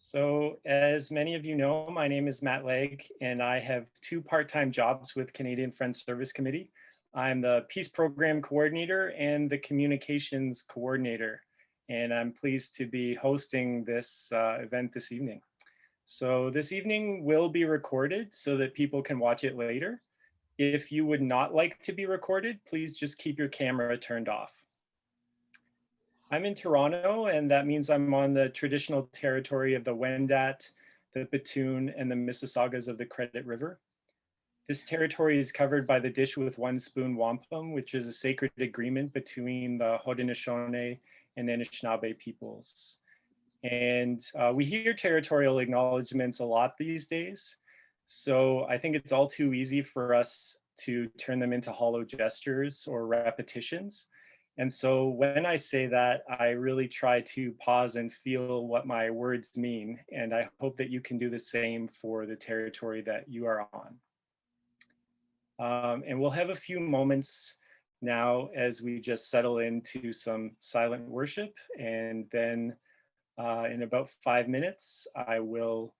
So as many of you know, my name is Matt Legg, and I have two part-time jobs with Canadian Friends Service Committee. I'm the Peace Program Coordinator and the Communications Coordinator, and I'm pleased to be hosting this event this evening. So this evening will be recorded so that people can watch it later. If you would not like to be recorded, please just keep your camera turned off. I'm in Toronto, and that means I'm on the traditional territory of the Wendat, the Batoon, and the Mississaugas of the Credit River. This territory is covered by the Dish with One Spoon Wampum, which is a sacred agreement between the Haudenosaunee and Anishinaabe peoples. And we hear territorial acknowledgements a lot these days. So I think it's all too easy for us to turn them into hollow gestures or repetitions. And so when I say that, I really try to pause and feel what my words mean. And I hope that you can do the same for the territory that you are on. And we'll have a few moments now as we just settle into some silent worship. And then in about 5 minutes, I will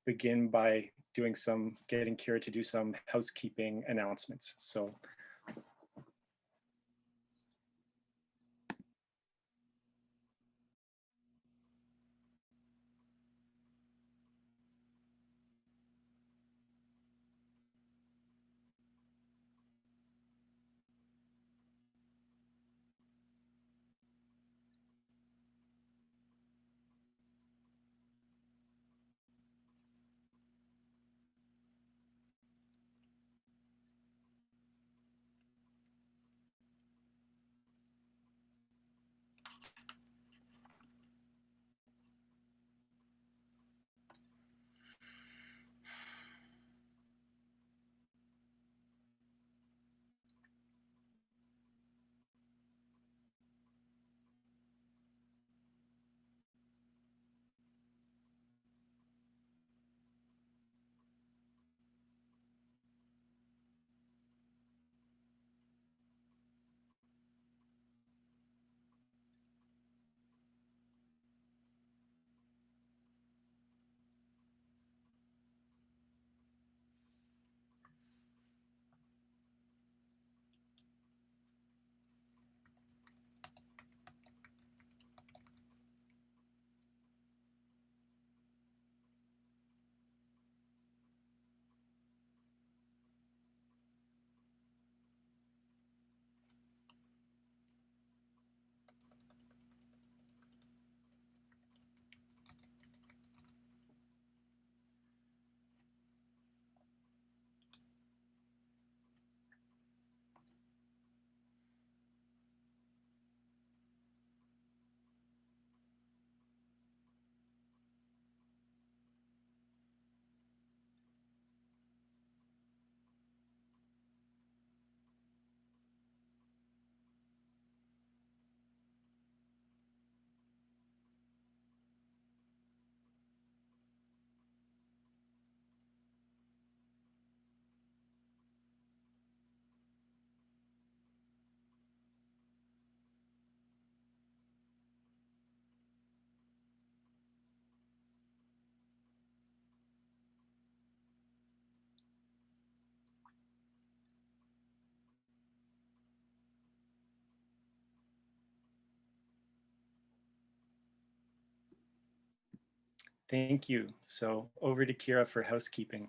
begin by getting Kira to do some housekeeping announcements. So. Thank you. So over to Kira for housekeeping.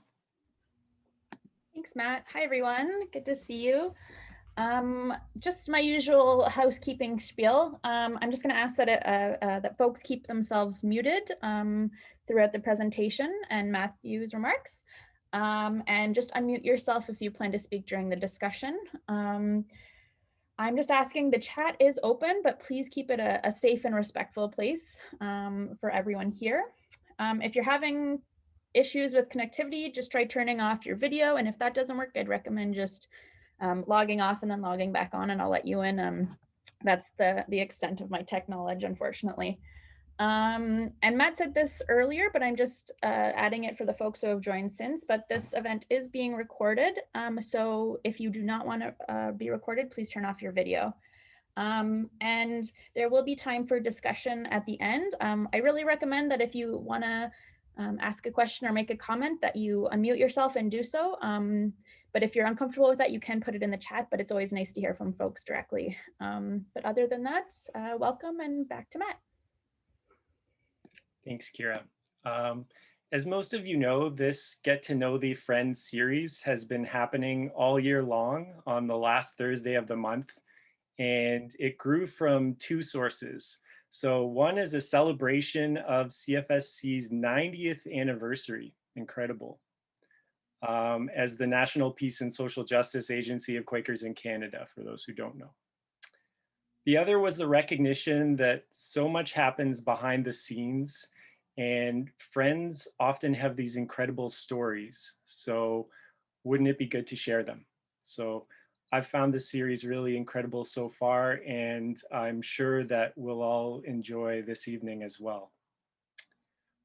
Thanks, Matt. Hi, everyone. Good to see you. Just my usual housekeeping spiel. I'm just going to ask that folks keep themselves muted throughout the presentation and Matthew's remarks, and just unmute yourself if you plan to speak during the discussion. I'm just asking, the chat is open, but please keep it a safe and respectful place for everyone here. If you're having issues with connectivity, just try turning off your video. And if that doesn't work, I'd recommend just logging off and then logging back on, and I'll let you in. That's the extent of my tech knowledge, unfortunately. And Matt said this earlier, but I'm just adding it for the folks who have joined since, but this event is being recorded. So if you do not want to be recorded, please turn off your video. And there will be time for discussion at the end. I really recommend that if you want to ask a question or make a comment that you unmute yourself and do so. But if you're uncomfortable with that, you can put it in the chat, but it's always nice to hear from folks directly. But other than that, welcome and back to Matt. Thanks, Kira. As most of you know, this Get to Know the Friends series has been happening all year long on the last Thursday of the month, and it grew from two sources. So one is a celebration of CFSC's 90th anniversary, incredible, as the National Peace and Social Justice Agency of Quakers in Canada, for those who don't know. The other was the recognition that so much happens behind the scenes, and friends often have these incredible stories. So wouldn't it be good to share them? So I've found this series really incredible so far, and I'm sure that we'll all enjoy this evening as well.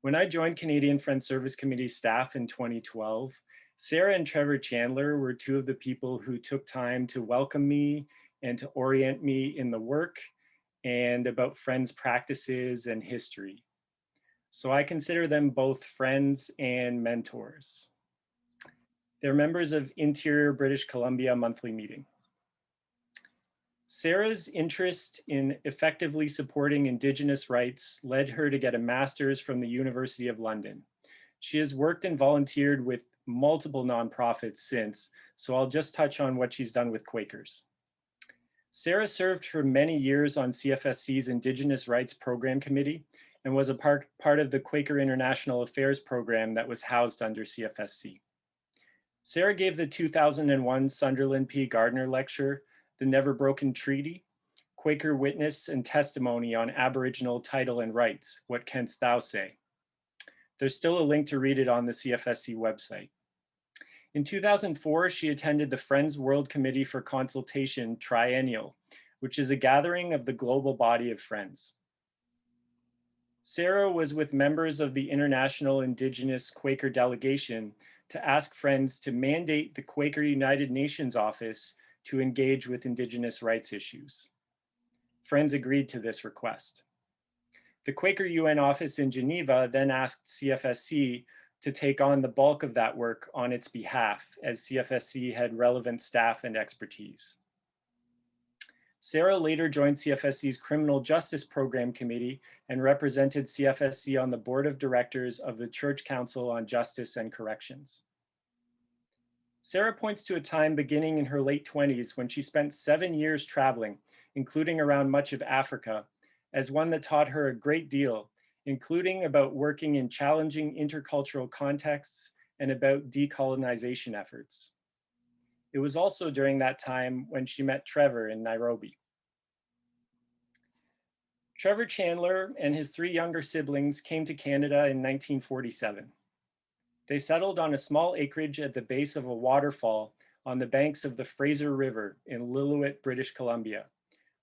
When I joined Canadian Friends Service Committee staff in 2012, Sarah and Trevor Chandler were two of the people who took time to welcome me and to orient me in the work and about Friends practices and history. So I consider them both friends and mentors. They're members of Interior British Columbia monthly meeting. Sarah's interest in effectively supporting Indigenous rights led her to get a master's from the University of London. She has worked and volunteered with multiple nonprofits since, so I'll just touch on what she's done with Quakers. Sarah served for many years on CFSC's Indigenous Rights Program Committee and was a part of the Quaker International Affairs program that was housed under CFSC. Sarah gave the 2001 Sunderland P. Gardner Lecture, The Never Broken Treaty, Quaker Witness and Testimony on Aboriginal Title and Rights, What Canst Thou Say? There's still a link to read it on the CFSC website. In 2004, she attended the Friends World Committee for Consultation Triennial, which is a gathering of the global body of Friends. Sarah was with members of the International Indigenous Quaker Delegation to ask Friends to mandate the Quaker United Nations Office to engage with Indigenous rights issues. Friends agreed to this request. The Quaker UN office in Geneva then asked CFSC to take on the bulk of that work on its behalf, as CFSC had relevant staff and expertise. Sarah later joined CFSC's Criminal Justice Program Committee and represented CFSC on the board of directors of the Church Council on Justice and Corrections. Sarah points to a time beginning in her late 20s when she spent 7 years traveling, including around much of Africa, as one that taught her a great deal, including about working in challenging intercultural contexts and about decolonization efforts. It was also during that time when she met Trevor in Nairobi. Trevor Chandler and his 3 younger siblings came to Canada in 1947. They settled on a small acreage at the base of a waterfall on the banks of the Fraser River in Lillooet, British Columbia,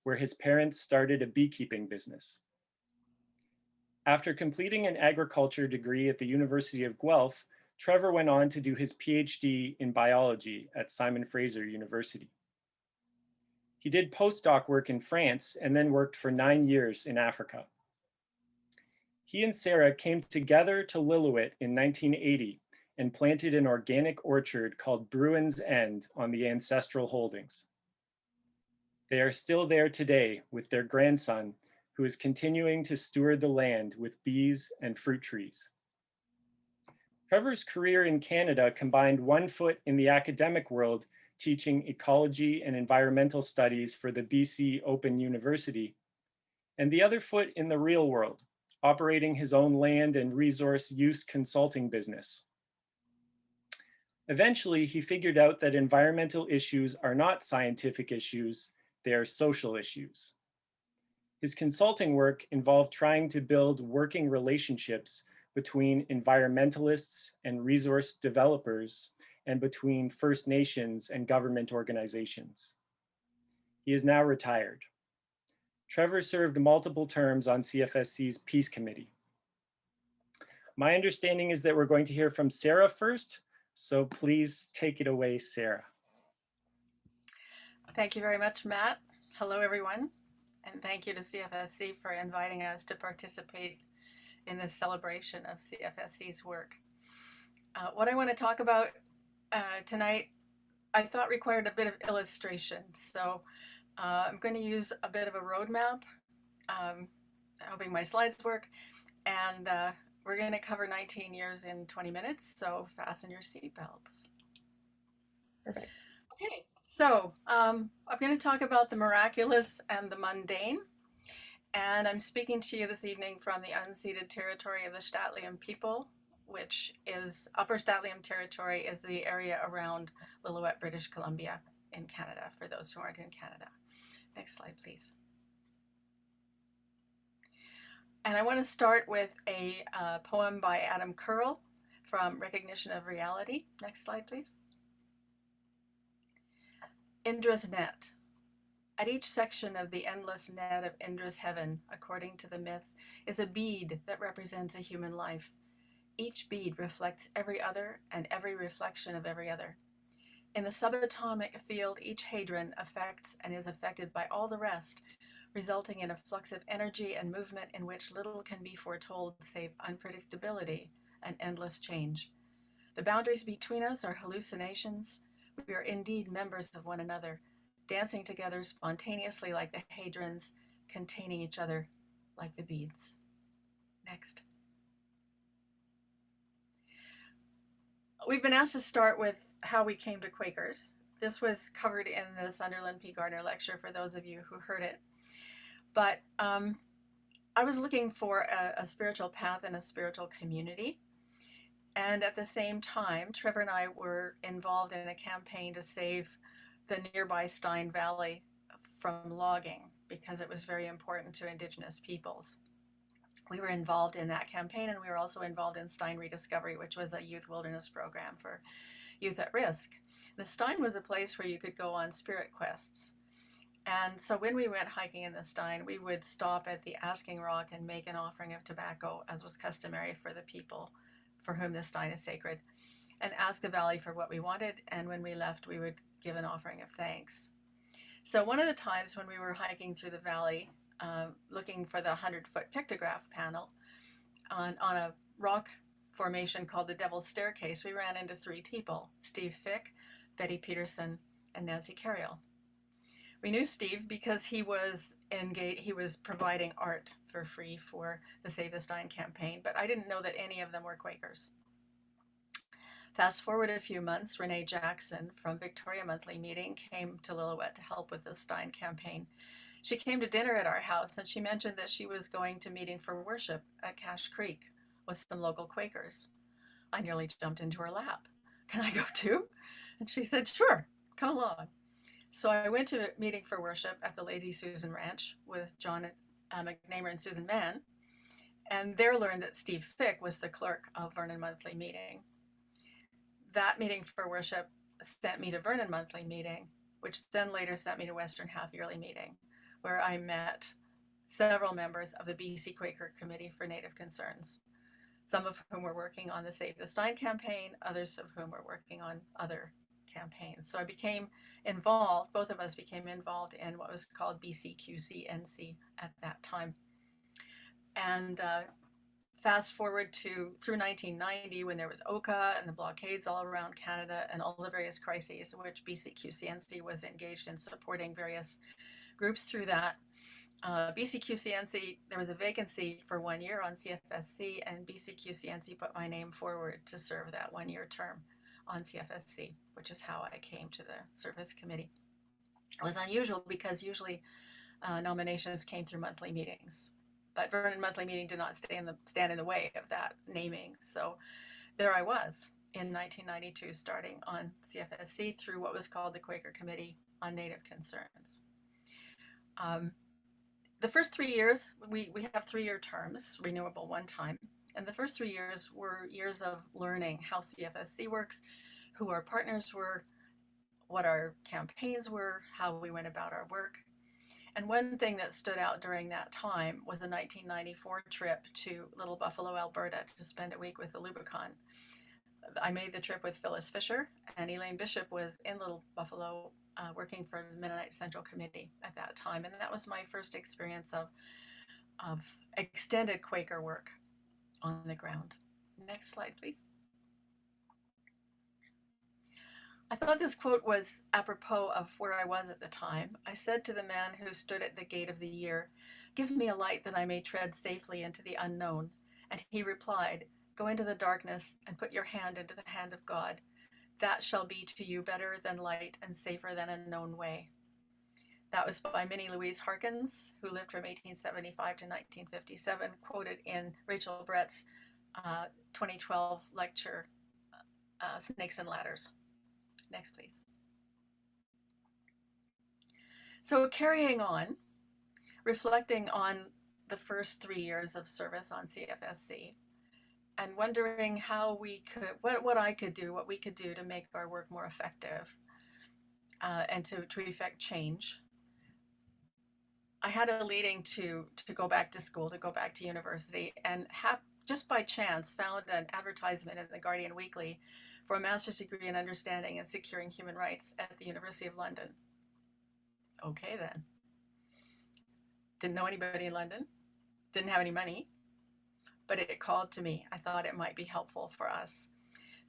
where his parents started a beekeeping business. After completing an agriculture degree at the University of Guelph, Trevor went on to do his PhD in biology at Simon Fraser University. He did postdoc work in France and then worked for 9 years in Africa. He and Sarah came together to Lillooet in 1980 and planted an organic orchard called Bruin's End on the ancestral holdings. They are still there today with their grandson, who is continuing to steward the land with bees and fruit trees. Trevor's career in Canada combined one foot in the academic world, teaching ecology and environmental studies for the BC Open University, and the other foot in the real world, operating his own land and resource use consulting business. Eventually, he figured out that environmental issues are not scientific issues, they are social issues. His consulting work involved trying to build working relationships between environmentalists and resource developers and between First Nations and government organizations. He is now retired. Trevor served multiple terms on CFSC's Peace Committee. My understanding is that we're going to hear from Sarah first, so please take it away, Sarah. Thank you very much, Matt. Hello, everyone. and thank you to CFSC for inviting us to participate in this celebration of CFSC's work. What I want to talk about tonight, I thought required a bit of illustration. So I'm going to use a bit of a roadmap, hoping my slides work, and we're going to cover 19 years in 20 minutes, so fasten your seatbelts. Perfect. Okay, so I'm going to talk about the miraculous and the mundane, and I'm speaking to you this evening from the unceded territory of the St'át'imc people, which is Upper St'át'imc territory is the area around Lillooet, British Columbia in Canada, for those who aren't in Canada. Next slide, please. And I want to start with a poem by Adam Curl from Recognition of Reality. Next slide, please. Indra's net. At each section of the endless net of Indra's heaven, according to the myth, is a bead that represents a human life. Each bead reflects every other and every reflection of every other. In the subatomic field, each hadron affects and is affected by all the rest, resulting in a flux of energy and movement in which little can be foretold save unpredictability and endless change. The boundaries between us are hallucinations. We are indeed members of one another, dancing together spontaneously like the hadrons, containing each other like the beads. Next. We've been asked to start with how we came to Quakers. This was covered in the Sunderland P. Gardner lecture for those of you who heard it. But I was looking for a spiritual path and a spiritual community. And at the same time, Trevor and I were involved in a campaign to save the nearby Stein Valley from logging because it was very important to Indigenous peoples. We were involved in that campaign, and we were also involved in Stein Rediscovery, which was a youth wilderness program for youth at risk. The Stein was a place where you could go on spirit quests. And so when we went hiking in the Stein, we would stop at the Asking Rock and make an offering of tobacco, as was customary for the people for whom the Stein is sacred, and ask the valley for what we wanted, and when we left, we would give an offering of thanks. So one of the times when we were hiking through the valley, looking for the 100-foot pictograph panel on a rock formation called the Devil's Staircase, we ran into three people: Steve Fick, Betty Peterson, and Nancy Carriel. We knew Steve because he was providing art for free for the Save the Stein campaign, but I didn't know that any of them were Quakers. Fast forward a few months, Renee Jackson from Victoria Monthly Meeting came to Lillooet to help with the Stein campaign. She came to dinner at our house, and she mentioned that she was going to meeting for worship at Cache Creek with some local Quakers. I nearly jumped into her lap. Can I go too? And she said, sure, come along. So I went to a meeting for worship at the Lazy Susan Ranch with John McNamer and Susan Mann, and there learned that Steve Fick was the clerk of Vernon Monthly Meeting. That meeting for worship sent me to Vernon Monthly Meeting, which then later sent me to Western Half Yearly Meeting, where I met several members of the BC Quaker Committee for Native Concerns, some of whom were working on the Save the Stein campaign, others of whom were working on other campaigns. So I became involved, both of us became involved in what was called BCQCNC at that time. And fast forward through 1990, when there was Oka and the blockades all around Canada and all the various crises in which BCQCNC was engaged in supporting various groups through that. BCQCNC, there was a vacancy for 1 year on CFSC, and BCQCNC put my name forward to serve that 1 year term on CFSC, which is how I came to the service committee. It was unusual because usually nominations came through monthly meetings, but Vernon Monthly Meeting did not stand in the way of that naming. So there I was in 1992, starting on CFSC through what was called the Quaker Committee on Native Concerns. The first 3 years, we have 3-year terms, renewable one time. And the first 3 years were years of learning how CFSC works, who our partners were, what our campaigns were, how we went about our work. And one thing that stood out during that time was a 1994 trip to Little Buffalo, Alberta, to spend a week with the Lubicon. I made the trip with Phyllis Fisher, and Elaine Bishop was in Little Buffalo working for the Mennonite Central Committee at that time. And that was my first experience of extended Quaker work on the ground. Next slide, please. I thought this quote was apropos of where I was at the time. I said to the man who stood at the gate of the year, "Give me a light that I may tread safely into the unknown." And he replied, "Go into the darkness and put your hand into the hand of God. That shall be to you better than light and safer than a known way." That was by Minnie Louise Harkins, who lived from 1875 to 1957, quoted in Rachel Brett's 2012 lecture, Snakes and Ladders. Next, please. So carrying on, reflecting on the first 3 years of service on CFSC, and wondering how we could, what I could do, what we could do to make our work more effective and to effect change. I had a leading to go back to school, to go back to university, and just by chance found an advertisement in the Guardian Weekly for a master's degree in understanding and securing human rights at the University of London. Okay then. Didn't know anybody in London, didn't have any money, but it called to me. I thought it might be helpful for us.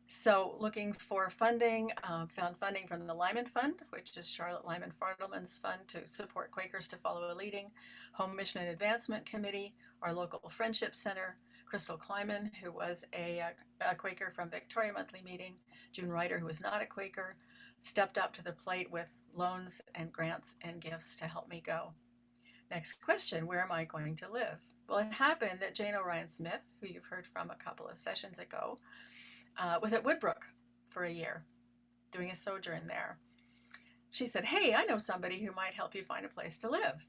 So looking for funding, found funding from the Lyman Fund, which is Charlotte Lyman Fartelman's fund to support Quakers to follow a leading, Home Mission and Advancement Committee, our local Friendship Center, Crystal Kleiman, who was a Quaker from Victoria Monthly Meeting, June Ryder, who was not a Quaker, stepped up to the plate with loans and grants and gifts to help me go. Next question, where am I going to live? Well, it happened that Jane O'Ryan Smith, who you've heard from a couple of sessions ago, was at Woodbrook for a year, doing a sojourn there. She said, "Hey, I know somebody who might help you find a place to live."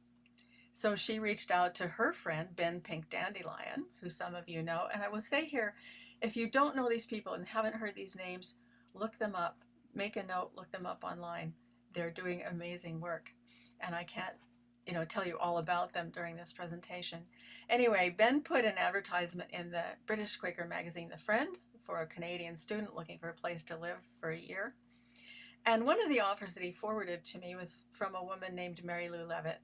So she reached out to her friend, Ben Pink Dandelion, who some of you know. And I will say here, if you don't know these people and haven't heard these names, look them up. Make a note, look them up online. They're doing amazing work. And I can't, tell you all about them during this presentation. Anyway, Ben put an advertisement in the British Quaker magazine, The Friend, for a Canadian student looking for a place to live for a year. And one of the offers that he forwarded to me was from a woman named Mary Lou Levitt.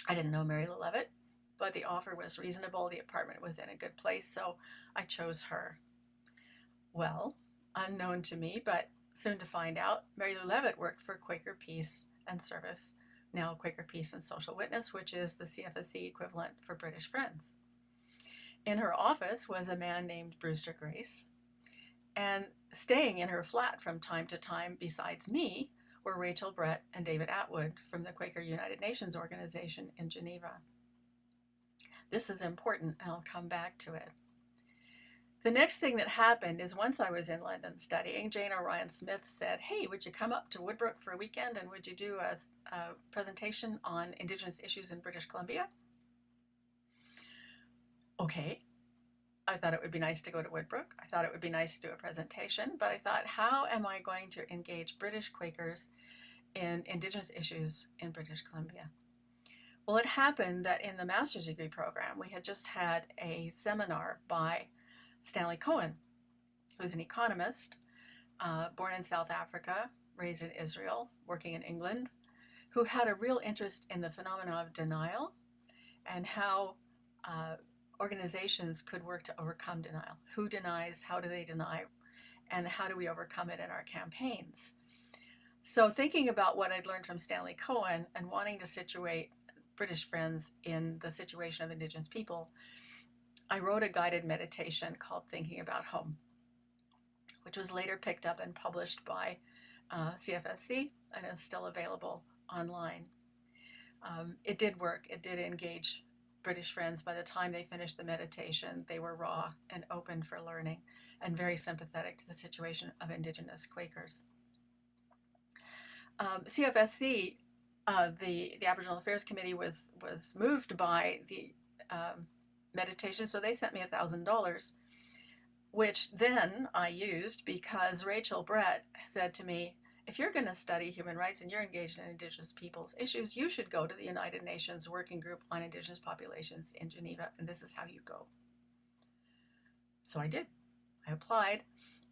I didn't know Mary Lou Levitt, but the offer was reasonable. The apartment was in a good place, so I chose her. Well, unknown to me, but soon to find out, Mary Lou Levitt worked for Quaker Peace and Service, now Quaker Peace and Social Witness, which is the CFSC equivalent for British Friends. In her office was a man named Brewster Grace, and staying in her flat from time to time besides me were Rachel Brett and David Atwood from the Quaker United Nations organization in Geneva. This is important, and I'll come back to it. The next thing that happened is once I was in London studying, Jane O'Ryan Smith said, "Hey, would you come up to Woodbrook for a weekend and would you do a presentation on Indigenous issues in British Columbia?" Okay. I thought it would be nice to go to Woodbrook. I thought it would be nice to do a presentation, but I thought, how am I going to engage British Quakers in Indigenous issues in British Columbia? Well, it happened that in the master's degree program, we had just had a seminar by Stanley Cohen, who's an economist, born in South Africa, raised in Israel, working in England, who had a real interest in the phenomena of denial and how organizations could work to overcome denial. Who denies? How do they deny? And how do we overcome it in our campaigns? So thinking about what I'd learned from Stanley Cohen and wanting to situate British Friends in the situation of Indigenous people, I wrote a guided meditation called Thinking About Home, which was later picked up and published by CFSC and is still available online. It did work. It did engage British Friends. By the time they finished the meditation, they were raw and open for learning and very sympathetic to the situation of Indigenous Quakers. CFSC, the Aboriginal Affairs Committee, was moved by the meditation, so they sent me $1,000, which then I used because Rachel Brett said to me, "If you're going to study human rights and you're engaged in Indigenous people's issues, you should go to the United Nations Working Group on Indigenous Populations in Geneva, and this is how you go." So I did. I applied,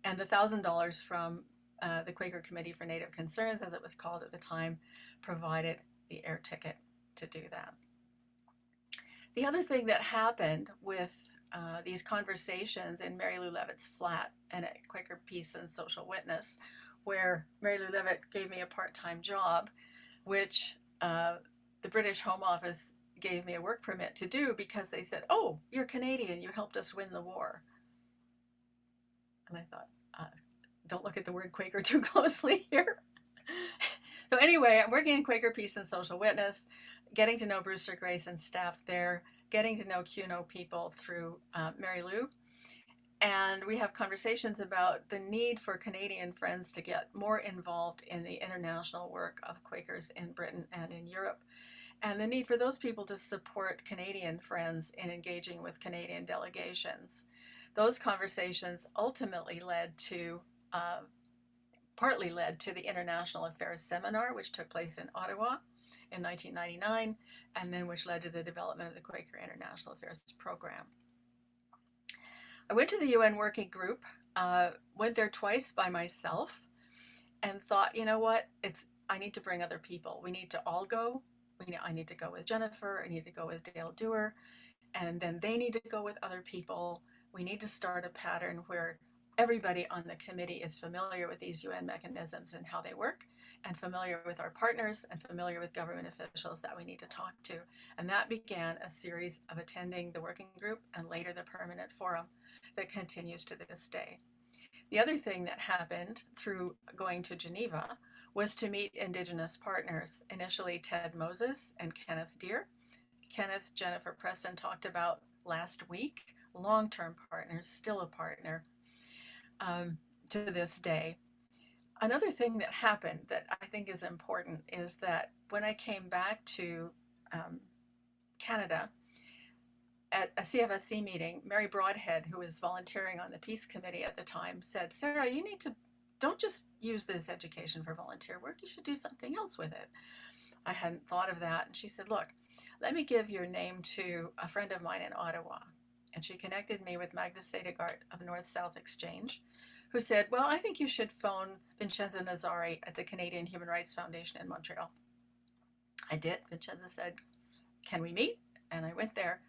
and the $1,000 from the Quaker Committee for Native Concerns, as it was called at the time, provided the air ticket to do that. The other thing that happened with these conversations in Mary Lou Levitt's flat and at Quaker Peace and Social Witness, where Mary Lou Levitt gave me a part-time job, which the British Home Office gave me a work permit to do because they said, "Oh, you're Canadian, you helped us win the war." And I thought, don't look at the word Quaker too closely here. So anyway, I'm working in Quaker Peace and Social Witness, getting to know Brewster Grace and staff there, getting to know QNO people through Mary Lou. And we have conversations about the need for Canadian friends to get more involved in the international work of Quakers in Britain and in Europe, and the need for those people to support Canadian friends in engaging with Canadian delegations. Those conversations ultimately led to, partly led to the International Affairs Seminar, which took place in Ottawa in 1999, and then which led to the development of the Quaker International Affairs Program. I went to the UN Working Group, went there twice by myself, and thought, you know what, I need to bring other people. We need to all go. I need to go with Jennifer, I need to go with Dale Dewar, and then they need to go with other people. We need to start a pattern where everybody on the committee is familiar with these UN mechanisms and how they work, and familiar with our partners, and familiar with government officials that we need to talk to. And that began a series of attending the working group and later the permanent forum that continues to this day. The other thing that happened through going to Geneva was to meet Indigenous partners, initially Ted Moses and Kenneth Deere. Kenneth, Jennifer Preston talked about last week, long-term partners, still a partner to this day. Another thing that happened that I think is important is that when I came back to Canada at a CFSC meeting, Mary Broadhead, who was volunteering on the Peace Committee at the time, said, "Sarah, you need to, don't just use this education for volunteer work, you should do something else with it." I hadn't thought of that. And she said, "Look, let me give your name to a friend of mine in Ottawa." And she connected me with Magda Sedegart of North-South Exchange, who said, "Well, I think you should phone Vincenza Nazari at the Canadian Human Rights Foundation in Montreal." I did. Vincenza said, "Can we meet?" And I went there.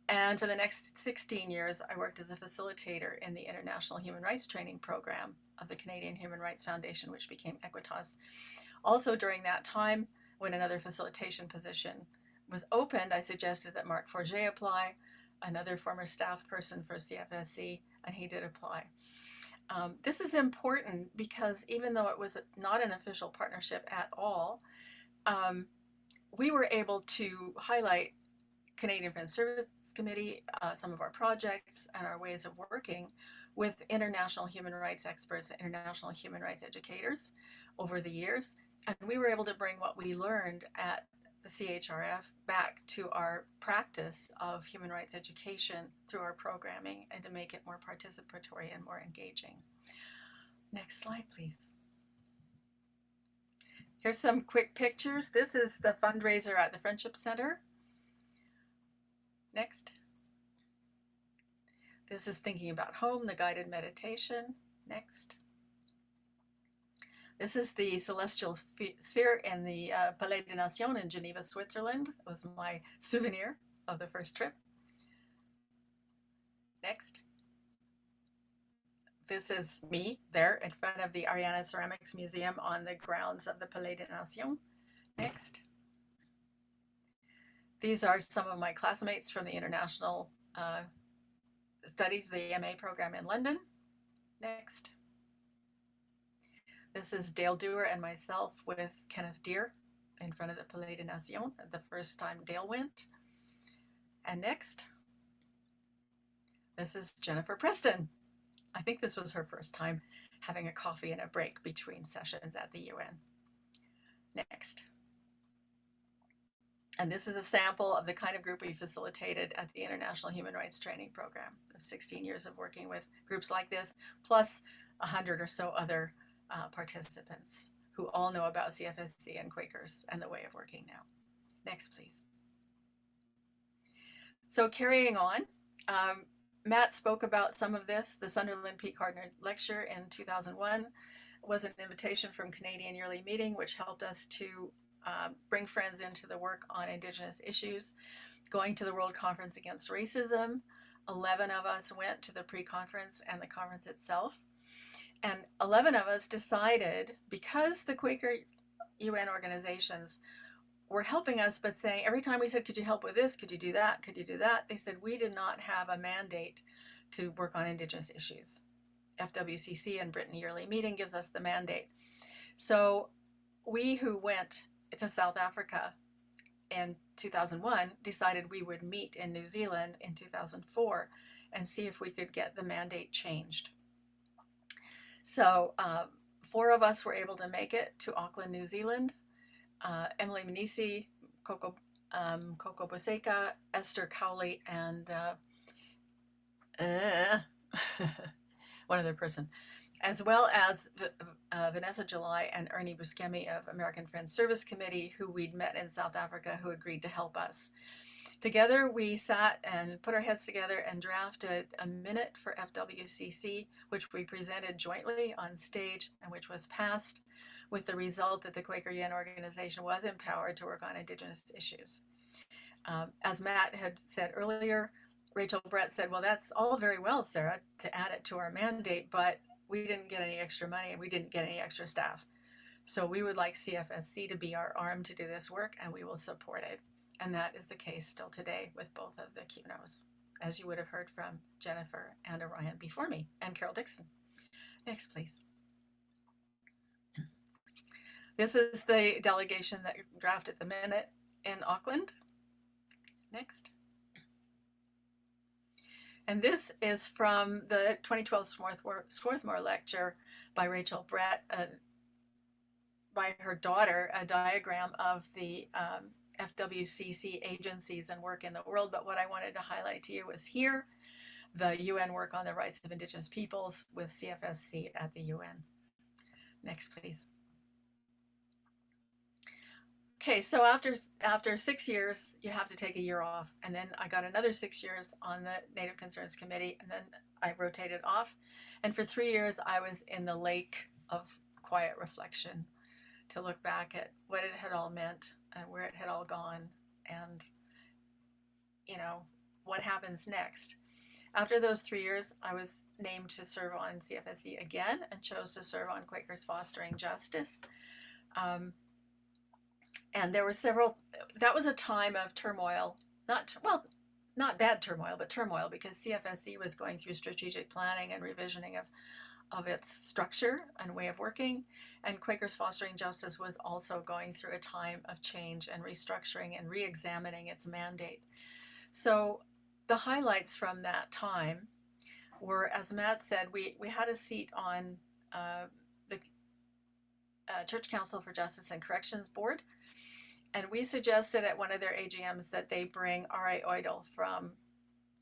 And for the next 16 years, I worked as a facilitator in the International Human Rights Training Program of the Canadian Human Rights Foundation, which became Equitas. Also during that time, when another facilitation position was opened, I suggested that Marc Forget apply, another former staff person for CFSC, and he did apply. This is important because even though it was not an official partnership at all, we were able to highlight Canadian Friends Service Committee, some of our projects and our ways of working with international human rights experts and international human rights educators over the years. And we were able to bring what we learned at the CHRF back to our practice of human rights education through our programming and to make it more participatory and more engaging. Next slide, please. Here's some quick pictures. This is the fundraiser at the Friendship Center. Next. This is Thinking About Home, the guided meditation. Next. This is the celestial sphere in the Palais des Nations in Geneva, Switzerland. It was my souvenir of the first trip. Next. This is me there in front of the Ariana Ceramics Museum on the grounds of the Palais des Nations. Next. These are some of my classmates from the International Studies, the MA program in London. Next. This is Dale Dewar and myself with Kenneth Deere in front of the Palais des Nations, the first time Dale went. And next, this is Jennifer Preston. I think this was her first time having a coffee and a break between sessions at the UN. Next. And this is a sample of the kind of group we facilitated at the International Human Rights Training Program. 16 years of working with groups like this, plus 100 or so other participants who all know about CFSC and Quakers and the way of working now. Next, please. So carrying on, Matt spoke about some of this, the Sunderland P. Gardner lecture in 2001. was an invitation from Canadian Yearly Meeting, which helped us to bring friends into the work on Indigenous issues. Going to the World Conference Against Racism, 11 of us went to the pre-conference and the conference itself. And 11 of us decided, because the Quaker UN organizations were helping us, but saying every time we said, could you help with this? Could you do that? Could you do that? They said, we did not have a mandate to work on Indigenous issues. FWCC and Britain Yearly Meeting gives us the mandate. So we who went to South Africa in 2001 decided we would meet in New Zealand in 2004 and see if we could get the mandate changed. So 4 of us were able to make it to Auckland, New Zealand. Emily Manisi, Coco Boseka, Esther Cowley, and one other person, as well as Vanessa July and Ernie Buscemi of American Friends Service Committee, who we'd met in South Africa, who agreed to help us. Together, we sat and put our heads together and drafted a minute for FWCC, which we presented jointly on stage and which was passed, with the result that the Quaker UN organization was empowered to work on Indigenous issues. As Matt had said earlier, Rachel Brett said, well, that's all very well, Sarah, to add it to our mandate, but we didn't get any extra money and we didn't get any extra staff. So we would like CFSC to be our arm to do this work, and we will support it. And that is the case still today with both of the QNOs, as you would have heard from Jennifer and Orion before me, and Carol Dixon. Next, please. This is the delegation that drafted the minute in Auckland. Next. And this is from the 2012 Swarthmore lecture by Rachel Brett, by her daughter, a diagram of the FWCC agencies and work in the world. But what I wanted to highlight to you was here, the UN work on the rights of Indigenous peoples with CFSC at the UN. Next, please. Okay, so after 6 years, you have to take a year off. And then I got another 6 years on the Native Concerns Committee, and then I rotated off. And for 3 years, I was in the lake of quiet reflection to look back at what it had all meant and where it had all gone and, you know, what happens next. After those 3 years, I was named to serve on CFSC again and chose to serve on Quakers Fostering Justice. And there were several, that was a time of turmoil, not bad turmoil, but turmoil, because CFSC was going through strategic planning and revisioning of its structure and way of working. And Quakers Fostering Justice was also going through a time of change and restructuring and re-examining its mandate. So the highlights from that time were, as Matt said, we had a seat on the Church Council for Justice and Corrections Board. And we suggested at one of their AGMs that they bring R.A. Oidel from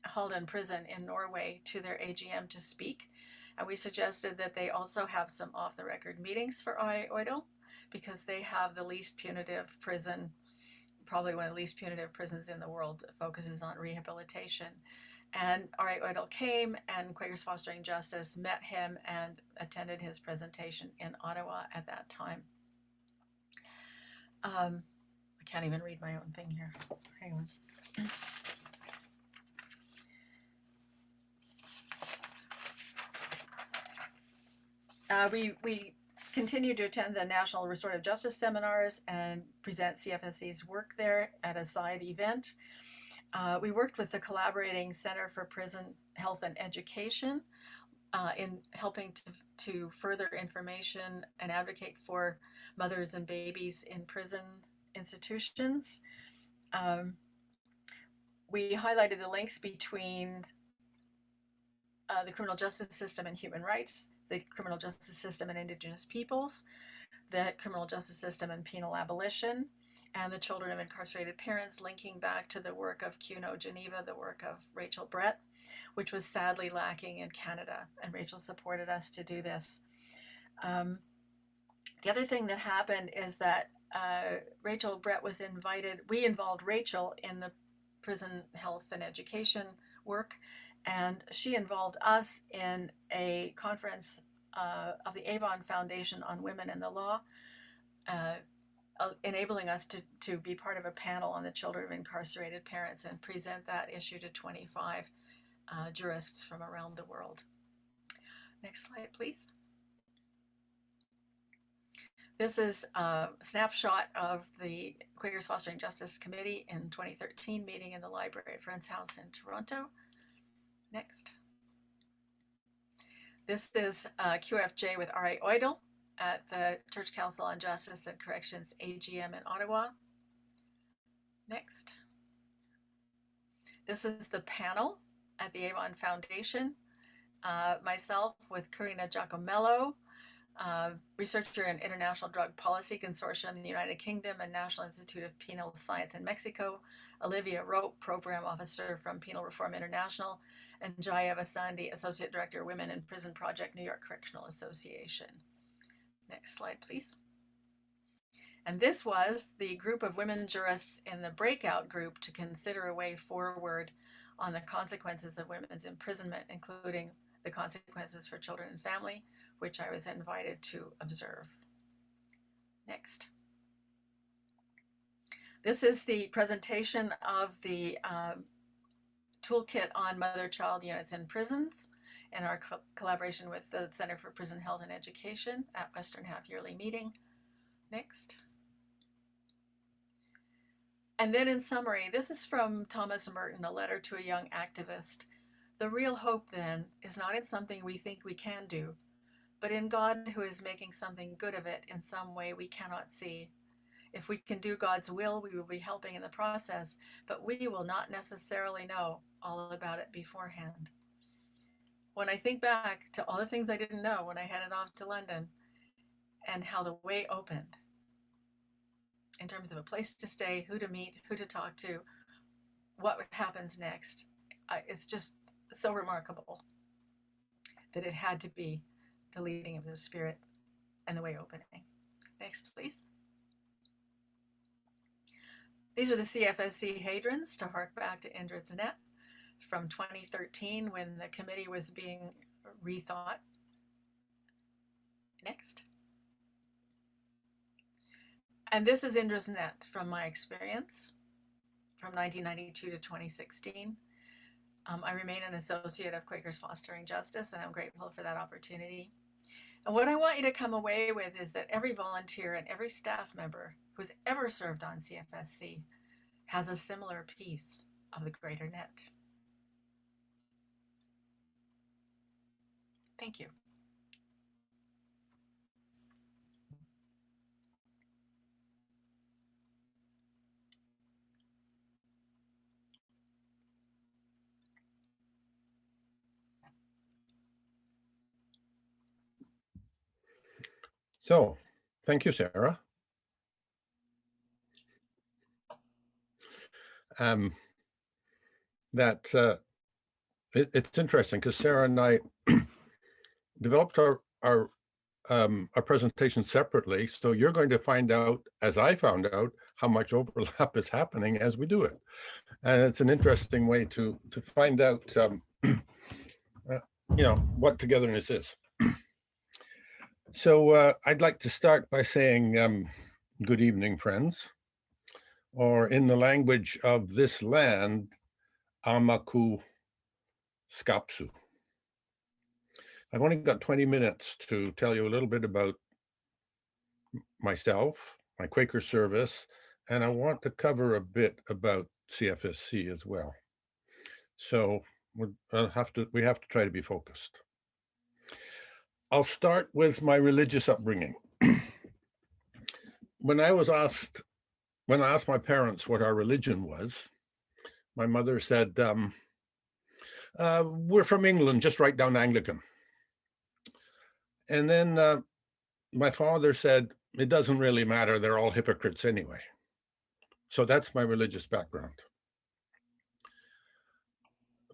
Halden Prison in Norway to their AGM to speak. And we suggested that they also have some off-the-record meetings for R.A. Oidel, because they have the least punitive prison, probably one of the least punitive prisons in the world, that focuses on rehabilitation. And R.A. Oidel came, and Quakers Fostering Justice met him and attended his presentation in Ottawa at that time. I can't even read my own thing here. Hang on. We continue to attend the National Restorative Justice Seminars and present CFSC's work there at a side event. We worked with the Collaborating Center for Prison Health and Education in helping to further information and advocate for mothers and babies in prison institutions. We highlighted the links between the criminal justice system and human rights, the criminal justice system and Indigenous peoples, the criminal justice system and penal abolition, and the children of incarcerated parents, linking back to the work of QNO Geneva, the work of Rachel Brett, which was sadly lacking in Canada, and Rachel supported us to do this. The other thing that happened is that Rachel Brett was invited, we involved Rachel in the prison health and education work, and she involved us in a conference of the Avon Foundation on Women in the Law, enabling us to be part of a panel on the children of incarcerated parents and present that issue to 25 jurists from around the world. Next slide, please. This is a snapshot of the Quakers Fostering Justice Committee in 2013 meeting in the library at Friends House in Toronto. Next. This is QFJ with R.A. Oidel at the Church Council on Justice and Corrections AGM in Ottawa. Next. This is the panel at the Avon Foundation. Myself with Karina Giacomello, researcher in International Drug Policy Consortium in the United Kingdom and National Institute of Penal Science in Mexico, Olivia Rope, Program Officer from Penal Reform International, and Jaya Vasandi, Associate Director, Women in Prison Project, New York Correctional Association. Next slide, please. And this was the group of women jurists in the breakout group to consider a way forward on the consequences of women's imprisonment, including the consequences for children and family, which I was invited to observe. Next. This is the presentation of the toolkit on mother-child units in prisons in our collaboration with the Center for Prison Health and Education at Western Half Yearly Meeting. Next. And then in summary, this is from Thomas Merton, a letter to a young activist. The real hope then is not in something we think we can do, but in God who is making something good of it in some way we cannot see. If we can do God's will, we will be helping in the process, but we will not necessarily know all about it beforehand. When I think back to all the things I didn't know when I headed off to London and how the way opened in terms of a place to stay, who to meet, who to talk to, what happens next, it's just so remarkable that it had to be the leading of the Spirit and the way opening. Next, please. These are the CFSC hadrons, to hark back to Indrid's Net from 2013 when the committee was being rethought. Next. And this is Indrid's Net from my experience from 1992 to 2016. I remain an associate of Quakers Fostering Justice, and I'm grateful for that opportunity. And what I want you to come away with is that every volunteer and every staff member who's ever served on CFSC has a similar piece of the greater net. Thank you. So, thank you, Sarah. It's interesting because Sarah and I developed our presentation separately. So you're going to find out, as I found out, how much overlap is happening as we do it. And it's an interesting way to find out, what togetherness is. So I'd like to start by saying good evening, friends, or in the language of this land, Amaku Skapsu. I've only got 20 minutes to tell you a little bit about myself, my Quaker service, and I want to cover a bit about CFSC as well. So we have to try to be focused. I'll start with my religious upbringing. When I asked my parents what our religion was, my mother said, we're from England, just write down Anglican. And then my father said, it doesn't really matter, they're all hypocrites anyway. So that's my religious background.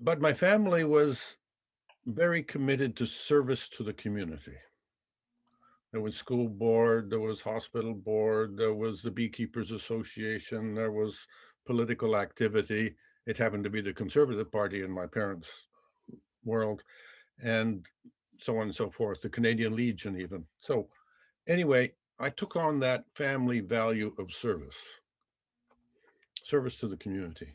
But my family was very committed to service to the community. There was school board, there was hospital board, there was the Beekeepers Association, there was political activity. It happened to be the Conservative Party in my parents' world. And so on and so forth, the Canadian Legion even. So anyway, I took on that family value of service to the community.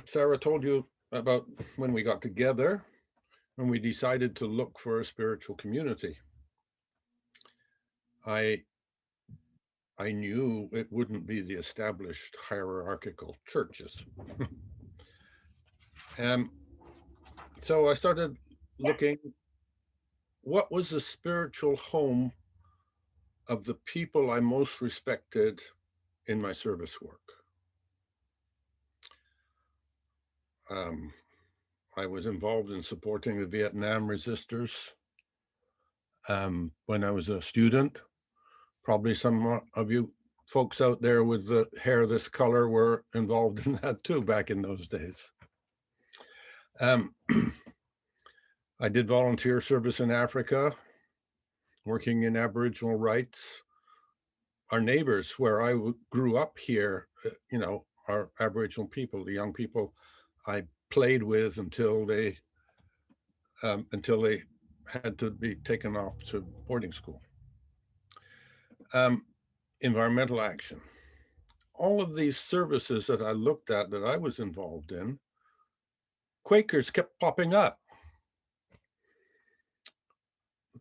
Sarah told you about when we got together, when we decided to look for a spiritual community. I knew it wouldn't be the established hierarchical churches. So I started looking, what was the spiritual home of the people I most respected in my service work? I was involved in supporting the Vietnam resistors when I was a student. Probably some of you folks out there with the hair this color were involved in that too back in those days. I did volunteer service in Africa, working in Aboriginal rights. Our neighbors where I grew up here, you know, are Aboriginal people, the young people I played with until they had to be taken off to boarding school. Environmental action. All of these services that I looked at, that I was involved in, Quakers kept popping up.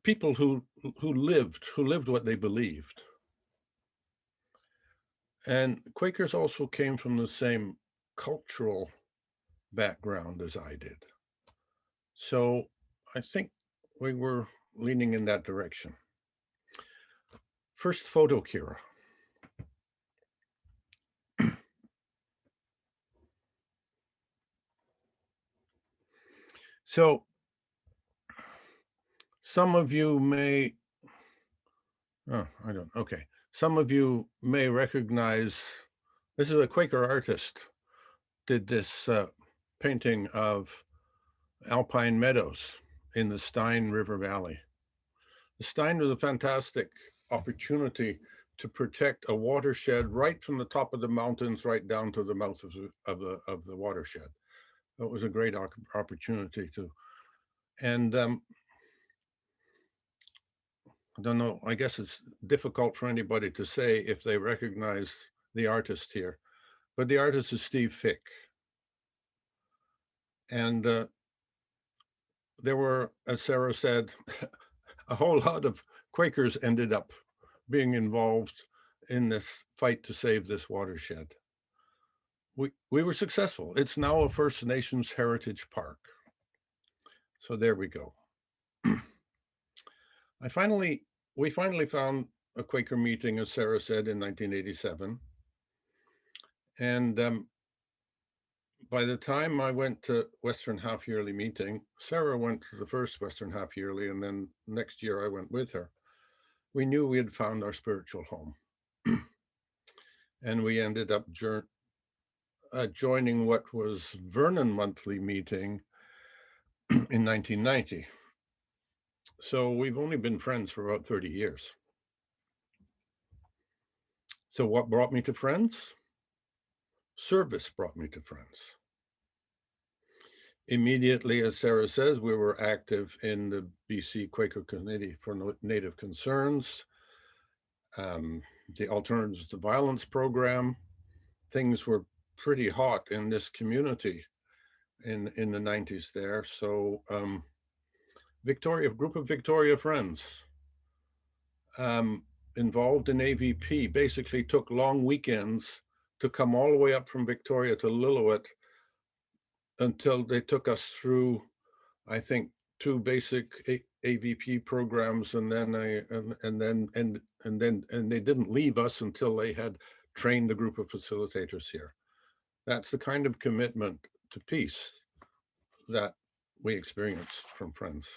People who lived what they believed. And Quakers also came from the same cultural background as I did. So I think we were leaning in that direction. First photo, Kira. So some of you may, some of you may recognize, this is a Quaker artist, did this painting of alpine meadows in the Stein River Valley. The Stein was a fantastic opportunity to protect a watershed right from the top of the mountains right down to the mouth of the watershed. It was a great opportunity to, and I don't know, I guess it's difficult for anybody to say if they recognize the artist here, but the artist is Steve Fick. And there were, as Sarah said, a whole lot of Quakers ended up being involved in this fight to save this watershed. We were successful. It's now a First Nations heritage park. So there we go. We finally found a Quaker meeting, as Sarah said, in 1987. And by the time I went to Western Half Yearly meeting, Sarah went to the first Western Half Yearly, and then next year I went with her. We knew we had found our spiritual home. And we ended up joining what was Vernon Monthly meeting in 1990. So we've only been friends for about 30 years. So what brought me to Friends? Service brought me to Friends. Immediately, as Sarah says, we were active in the BC Quaker Committee for Native Concerns, the Alternatives to Violence program. Things were pretty hot in this community in the 90s there. So group of Victoria Friends involved in AVP basically took long weekends to come all the way up from Victoria to Lillooet until they took us through, I think, 2 basic AVP programs, and then they didn't leave us until they had trained a group of facilitators here. That's the kind of commitment to peace that we experienced from Friends.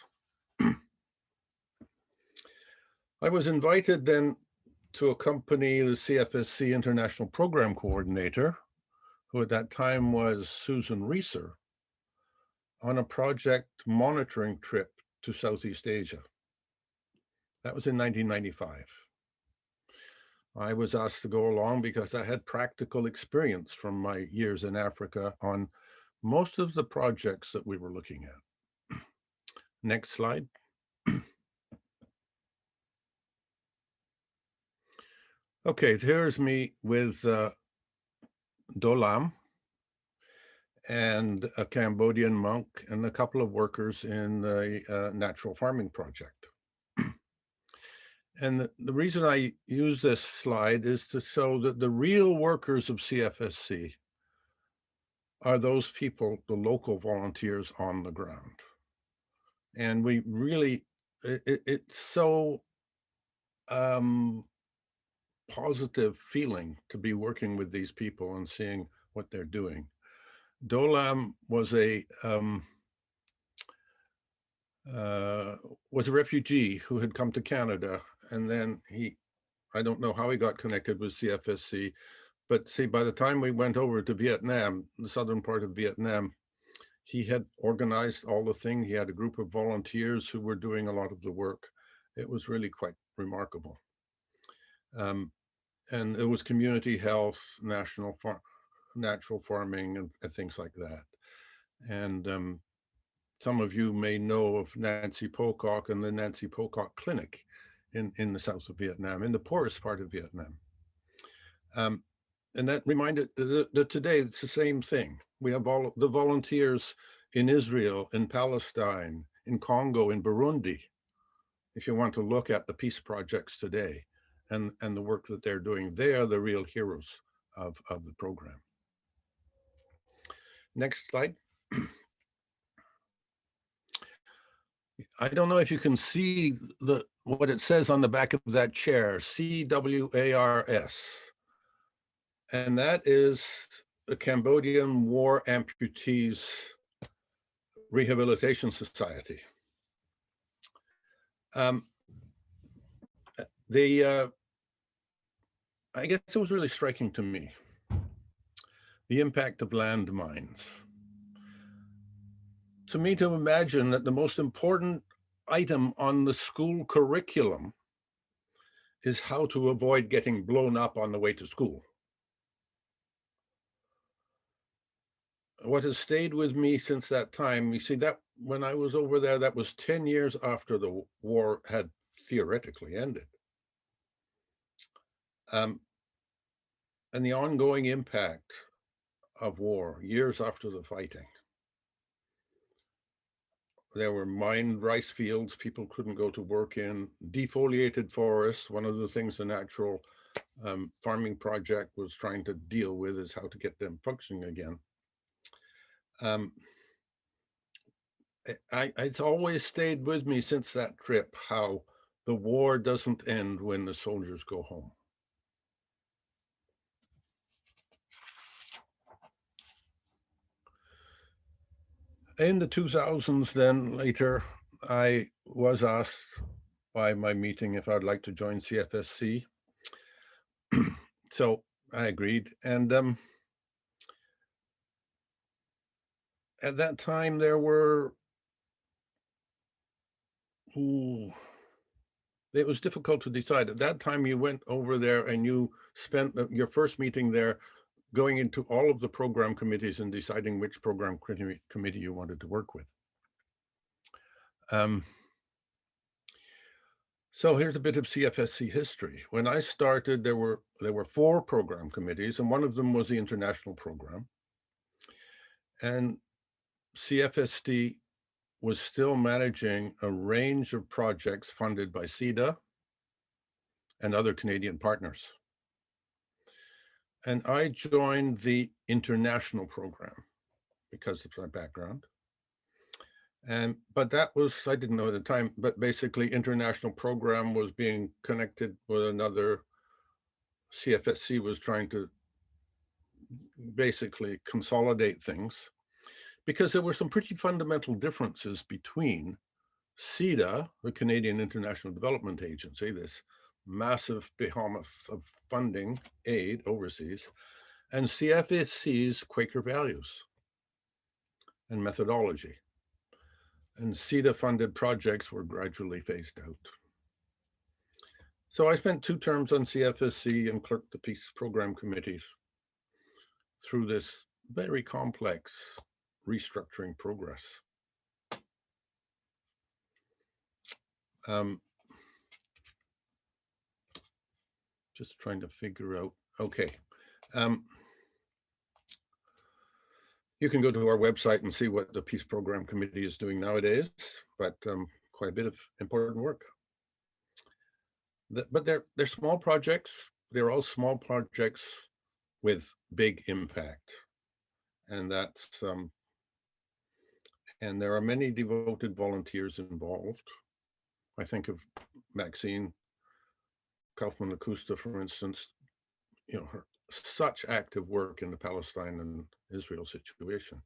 I was invited then to accompany the CFSC International Program Coordinator, who at that time was Susan Reeser, on a project monitoring trip to Southeast Asia. That was in 1995. I was asked to go along because I had practical experience from my years in Africa on most of the projects that we were looking at. Next slide. Okay, here's me with Dolam and a Cambodian monk and a couple of workers in the natural farming project. And the reason I use this slide is to show that the real workers of CFSC are those people, the local volunteers on the ground. And we really, it's so positive feeling to be working with these people and seeing what they're doing. Dolam was a refugee who had come to Canada, and then I don't know how he got connected with CFSC, but see, by the time we went over to Vietnam, the southern part of Vietnam, he had organized all the thing. He had a group of volunteers who were doing a lot of the work. It was really quite remarkable. And it was community health, natural farming, and things like that. And some of you may know of Nancy Pocock and the Nancy Pocock Clinic in the south of Vietnam, in the poorest part of Vietnam. And that reminded that today it's the same thing. We have all the volunteers in Israel, in Palestine, in Congo, in Burundi. If you want to look at the peace projects today and the work that they're doing, they are the real heroes of the program. Next slide. I don't know if you can see what it says on the back of that chair, CWARS. And that is the Cambodian War Amputees Rehabilitation Society. I guess it was really striking to me, the impact of landmines. To me, to imagine that the most important item on the school curriculum is how to avoid getting blown up on the way to school. What has stayed with me since that time, you see, that when I was over there, that was 10 years after the war had theoretically ended. And the ongoing impact of war, years after the fighting. There were mined rice fields people couldn't go to work in, defoliated forests. One of the things the natural farming project was trying to deal with is how to get them functioning again. It's always stayed with me since that trip, how the war doesn't end when the soldiers go home. In the 2000s, then later, I was asked by my meeting if I'd like to join CFSC. So I agreed. And at that time, there were, it was difficult to decide. At that time, you went over there and you spent your first meeting there going into all of the program committees and deciding which program committee you wanted to work with. So here's a bit of CFSC history. When I started, there were 4 program committees, and one of them was the international program. And CFSD was still managing a range of projects funded by CEDA and other Canadian partners. And I joined the international program because of my background. But that was, I didn't know at the time, but basically international program was being connected with another. CFSC was trying to basically consolidate things because there were some pretty fundamental differences between CEDA, the Canadian International Development Agency, this massive behemoth of funding aid overseas, and CFSC's Quaker values and methodology. And CEDA-funded projects were gradually phased out. So I spent 2 terms on CFSC and clerked the peace program committees through this very complex restructuring progress. Just trying to figure out, okay. You can go to our website and see what the Peace Program Committee is doing nowadays, but quite a bit of important work. But they're small projects. They're all small projects with big impact. And that's, and there are many devoted volunteers involved. I think of Maxine Kaufman-Acosta, for instance, you know, her such active work in the Palestine and Israel situation.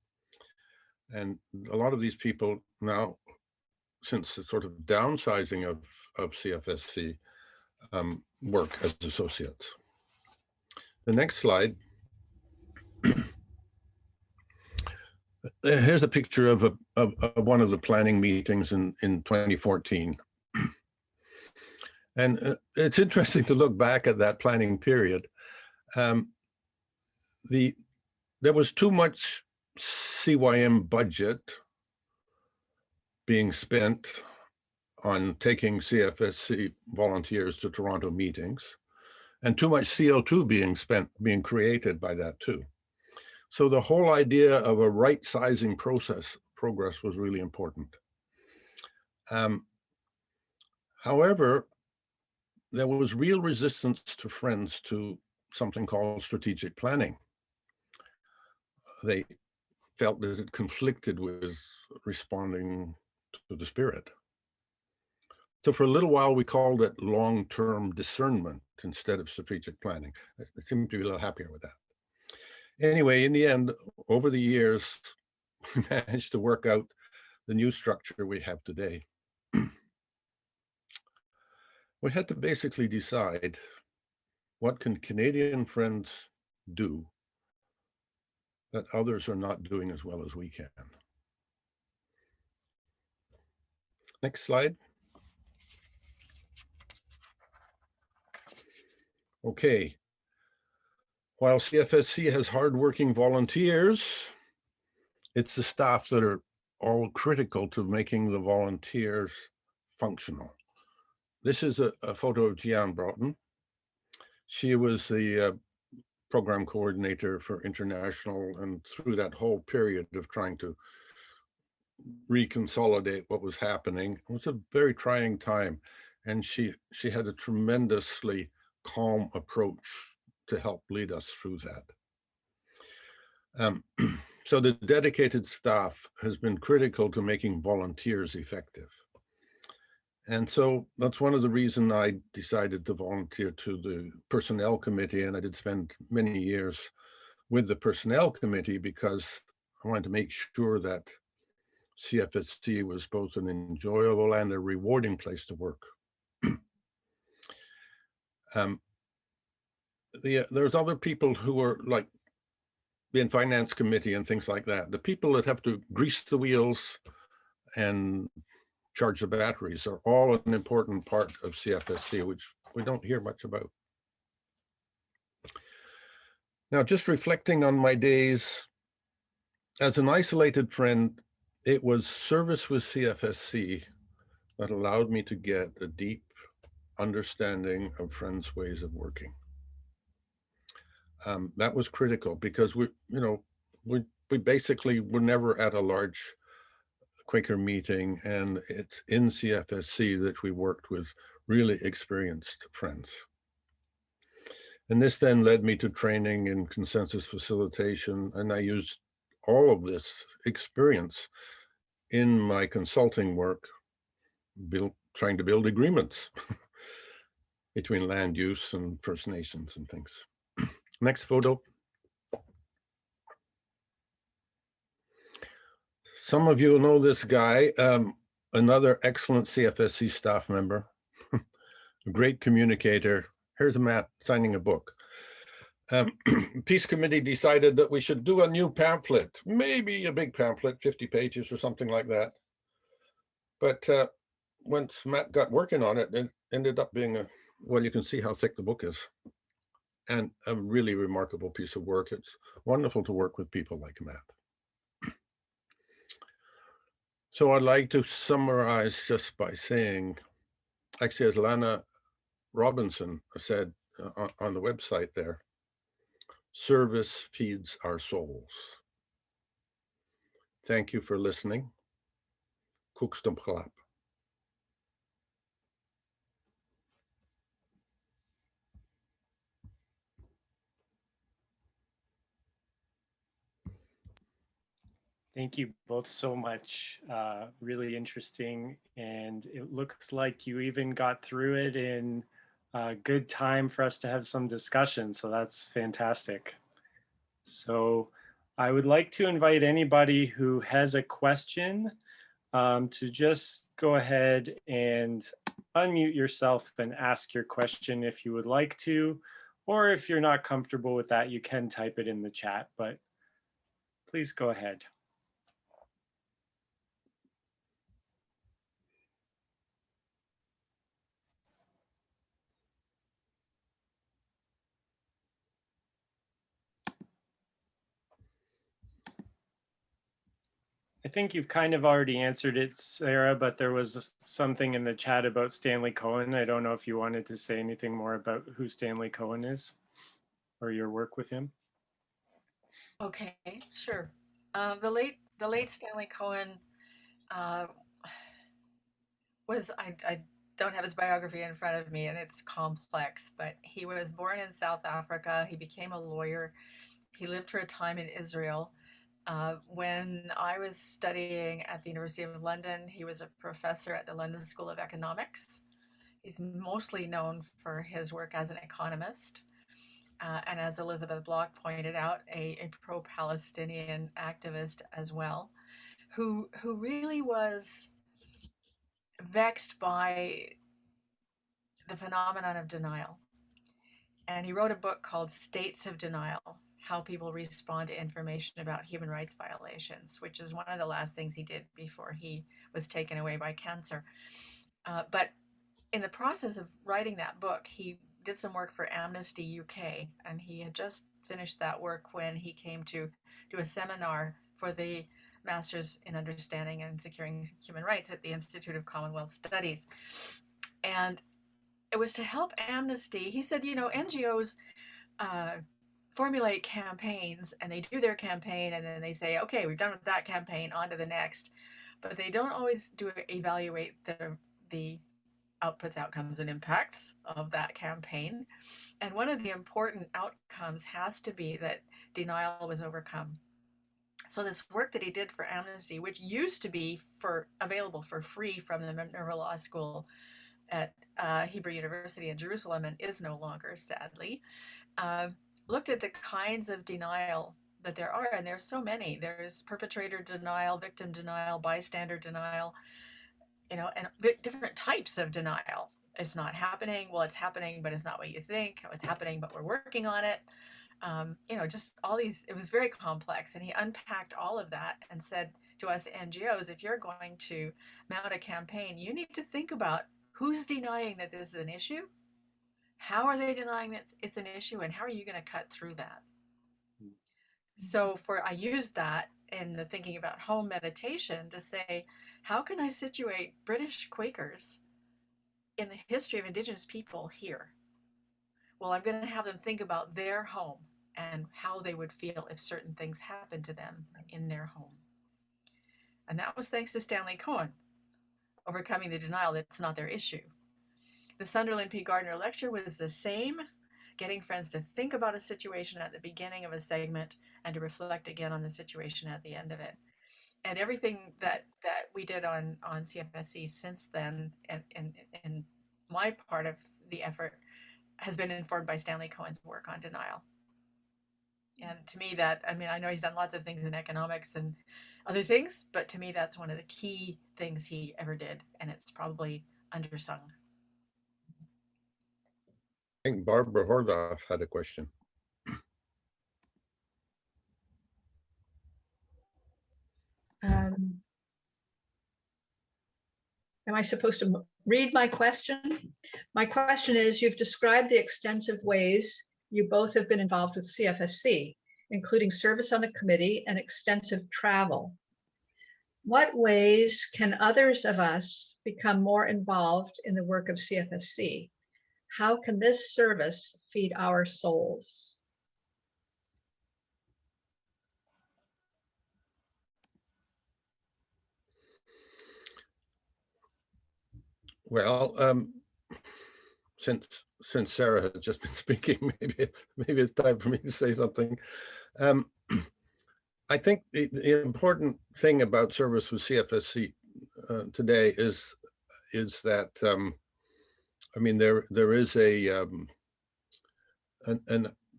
And a lot of these people now, since the sort of downsizing of CFSC, work as associates. The next slide. Here's a picture of one of the planning meetings in 2014. And it's interesting to look back at that planning period. There was too much CYM budget being spent on taking CFSC volunteers to Toronto meetings, and too much CO2 being created by that too. So the whole idea of a right sizing progress was really important. However, there was real resistance to Friends to something called strategic planning. They felt that it conflicted with responding to the spirit. So for a little while, we called it long-term discernment instead of strategic planning. I seem to be a little happier with that. Anyway, in the end, over the years, we managed to work out the new structure we have today. We had to basically decide, what can Canadian Friends do that others are not doing as well as we can? Next slide. Okay. While CFSC has hardworking volunteers, it's the staff that are all critical to making the volunteers functional. This is a photo of Gian Broughton. She was the program coordinator for international, and through that whole period of trying to reconsolidate what was happening, it was a very trying time. And she had a tremendously calm approach to help lead us through that. So the dedicated staff has been critical to making volunteers effective. And so that's one of the reasons I decided to volunteer to the Personnel Committee, and I did spend many years with the Personnel Committee because I wanted to make sure that CFSC was both an enjoyable and a rewarding place to work. There's other people who are like in Finance Committee and things like that. The people that have to grease the wheels and charge the batteries are all an important part of CFSC, which we don't hear much about. Now, just reflecting on my days as an isolated friend, it was service with CFSC that allowed me to get a deep understanding of Friends' ways of working. That was critical because we basically were never at a large Quaker meeting, and it's in CFSC that we worked with really experienced Friends. And this then led me to training in consensus facilitation, and I used all of this experience in my consulting work, trying to build agreements between land use and First Nations and things. Next photo. Some of you know this guy, another excellent CFSC staff member, a great communicator. Here's Matt signing a book. Peace Committee decided that we should do a new pamphlet, maybe a big pamphlet, 50 pages or something like that. But once Matt got working on it, it ended up being well, you can see how thick the book is. And a really remarkable piece of work. It's wonderful to work with people like Matt. So I'd like to summarize just by saying, actually, as Lana Robinson said on the website there, service feeds our souls. Thank you for listening. Koekstomklap. Thank you both so much. Really interesting. And it looks like you even got through it in good time for us to have some discussion. So that's fantastic. So I would like to invite anybody who has a question to just go ahead and unmute yourself and ask your question if you would like to, or if you're not comfortable with that, you can type it in the chat, but please go ahead. I think you've kind of already answered it, Sarah, but there was something in the chat about Stanley Cohen. I don't know if you wanted to say anything more about who Stanley Cohen is or your work with him. Okay, sure. The late Stanley Cohen was I don't have his biography in front of me, and it's complex, but he was born in South Africa. He became a lawyer. He lived for a time in Israel. When I was studying at the University of London, he was a professor at the London School of Economics. He's mostly known for his work as an economist, and as Elizabeth Block pointed out, a pro-Palestinian activist as well, who really was vexed by the phenomenon of denial. And he wrote a book called States of Denial: How People Respond to Information About Human Rights Violations, which is one of the last things he did before he was taken away by cancer. But in the process of writing that book, he did some work for Amnesty UK, and he had just finished that work when he came to do a seminar for the Masters in Understanding and Securing Human Rights at the Institute of Commonwealth Studies. And it was to help Amnesty. He said, you know, NGOs formulate campaigns, and they do their campaign, and then they say, okay, we've done with that campaign, on to the next. But they don't always evaluate the outputs, outcomes, and impacts of that campaign. And one of the important outcomes has to be that denial was overcome. So this work that he did for Amnesty, which used to be available for free from the Minerva Law School at Hebrew University in Jerusalem, and is no longer, sadly, looked at the kinds of denial that there are, and there's so many. There's perpetrator denial, victim denial, bystander denial, you know, and different types of denial. It's not happening. Well, it's happening, but it's not what you think. It's happening, but we're working on it. You know, just all these, it was very complex. And he unpacked all of that and said to us NGOs, if you're going to mount a campaign, you need to think about who's denying that this is an issue, how are they denying that it's an issue, and how are you going to cut through that? So I used that in the thinking about home meditation to say, how can I situate British Quakers in the history of Indigenous people here? Well, I'm going to have them think about their home and how they would feel if certain things happened to them in their home. And that was thanks to Stanley Cohen, overcoming the denial that it's not their issue. The Sunderland P. Gardner lecture was the same, getting friends to think about a situation at the beginning of a segment and to reflect again on the situation at the end of it. And everything that we did on CFSC since then, and my part of the effort, has been informed by Stanley Cohen's work on denial. And to me, I know he's done lots of things in economics and other things, but to me, that's one of the key things he ever did, and it's probably undersung. I think Barbara Horvath had a question. Am I supposed to read my question? My question is, you've described the extensive ways you both have been involved with CFSC, including service on the committee and extensive travel. What ways can others of us become more involved in the work of CFSC? How can this service feed our souls? Well, since Sarah has just been speaking, maybe it's time for me to say something. I think the important thing about service with CFSC today is that I mean there is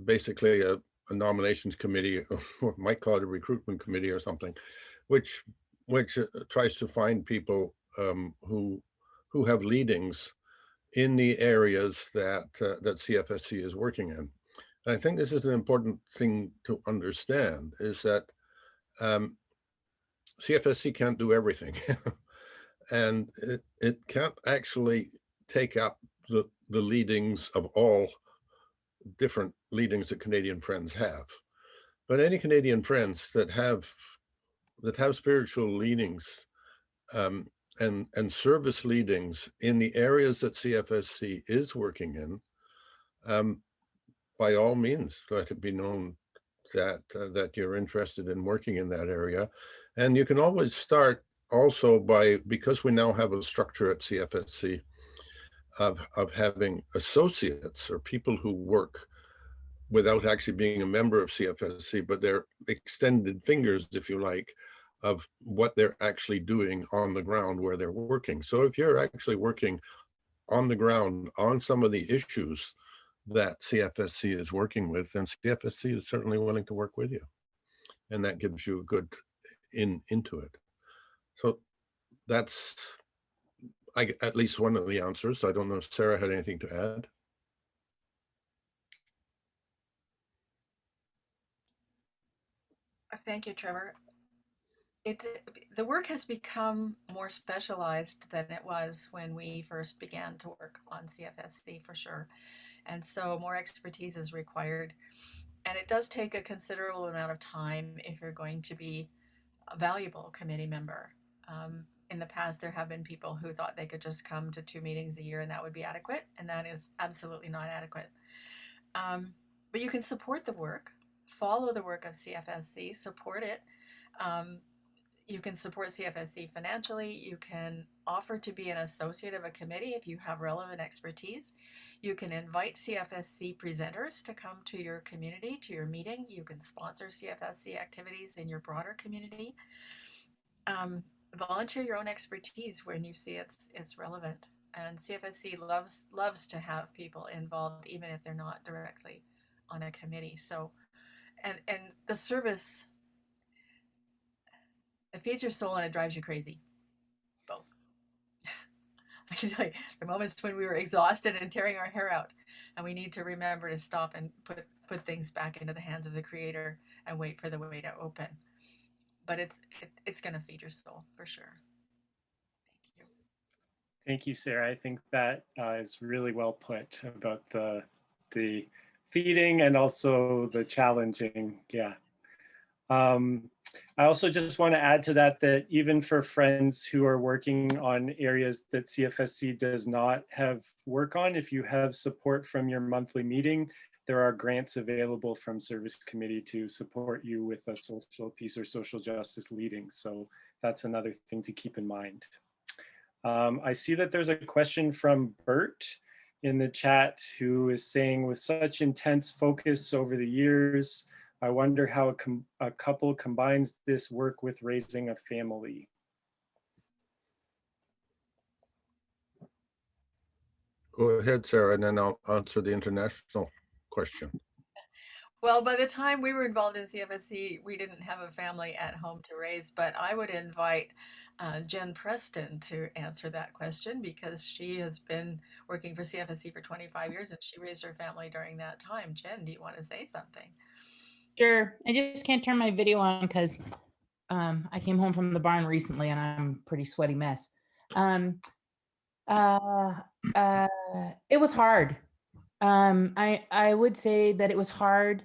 basically a nominations committee, or might call it a recruitment committee or something, which tries to find people who have leadings in the areas that that CFSC is working in. And I think this is an important thing to understand, is that CFSC can't do everything. And it can't actually take up the leadings of all different leadings that Canadian Friends have. But any Canadian Friends that have spiritual leanings and service leadings in the areas that CFSC is working in, by all means, let it be known that that you're interested in working in that area. And you can always start also because we now have a structure at CFSC of having associates or people who work without actually being a member of CFSC, but they're extended fingers, if you like, of what they're actually doing on the ground where they're working. So if you're actually working on the ground on some of the issues that CFSC is working with, then CFSC is certainly willing to work with you. And that gives you a good into it. So that's at least one of the answers. I don't know if Sarah had anything to add. Thank you, Trevor. The work has become more specialized than it was when we first began to work on CFSC, for sure. And so more expertise is required. And it does take a considerable amount of time if you're going to be a valuable committee member. In the past, there have been people who thought they could just come to 2 meetings a year and that would be adequate, and that is absolutely not adequate. But you can support the work, follow the work of CFSC, support it. You can support CFSC financially. You can offer to be an associate of a committee if you have relevant expertise. You can invite CFSC presenters to come to your community, to your meeting. You can sponsor CFSC activities in your broader community. Volunteer your own expertise when you see it's relevant. And CFSC loves to have people involved, even if they're not directly on a committee. So, and the service, it feeds your soul and it drives you crazy. Both. I can tell you, the moments when we were exhausted and tearing our hair out, and we need to remember to stop and put things back into the hands of the Creator and wait for the way to open. But it's going to feed your soul for sure. Thank you. Thank you, Sarah. I think that is really well put about the feeding and also the challenging. Yeah. I also just want to add to that even for friends who are working on areas that CFSC does not have work on, if you have support from your monthly meeting, there are grants available from Service Committee to support you with a social peace or social justice leading. So that's another thing to keep in mind. I see that there's a question from Bert in the chat who is saying, with such intense focus over the years, I wonder how a couple combines this work with raising a family. Go ahead, Sarah, and then I'll answer the international question. Well, by the time we were involved in CFSC, we didn't have a family at home to raise, but I would invite Jen Preston to answer that question, because she has been working for CFSC for 25 years and she raised her family during that time. Jen, do you want to say something? Sure. I just can't turn my video on because I came home from the barn recently and I'm a pretty sweaty mess. It was hard. I would say that it was hard,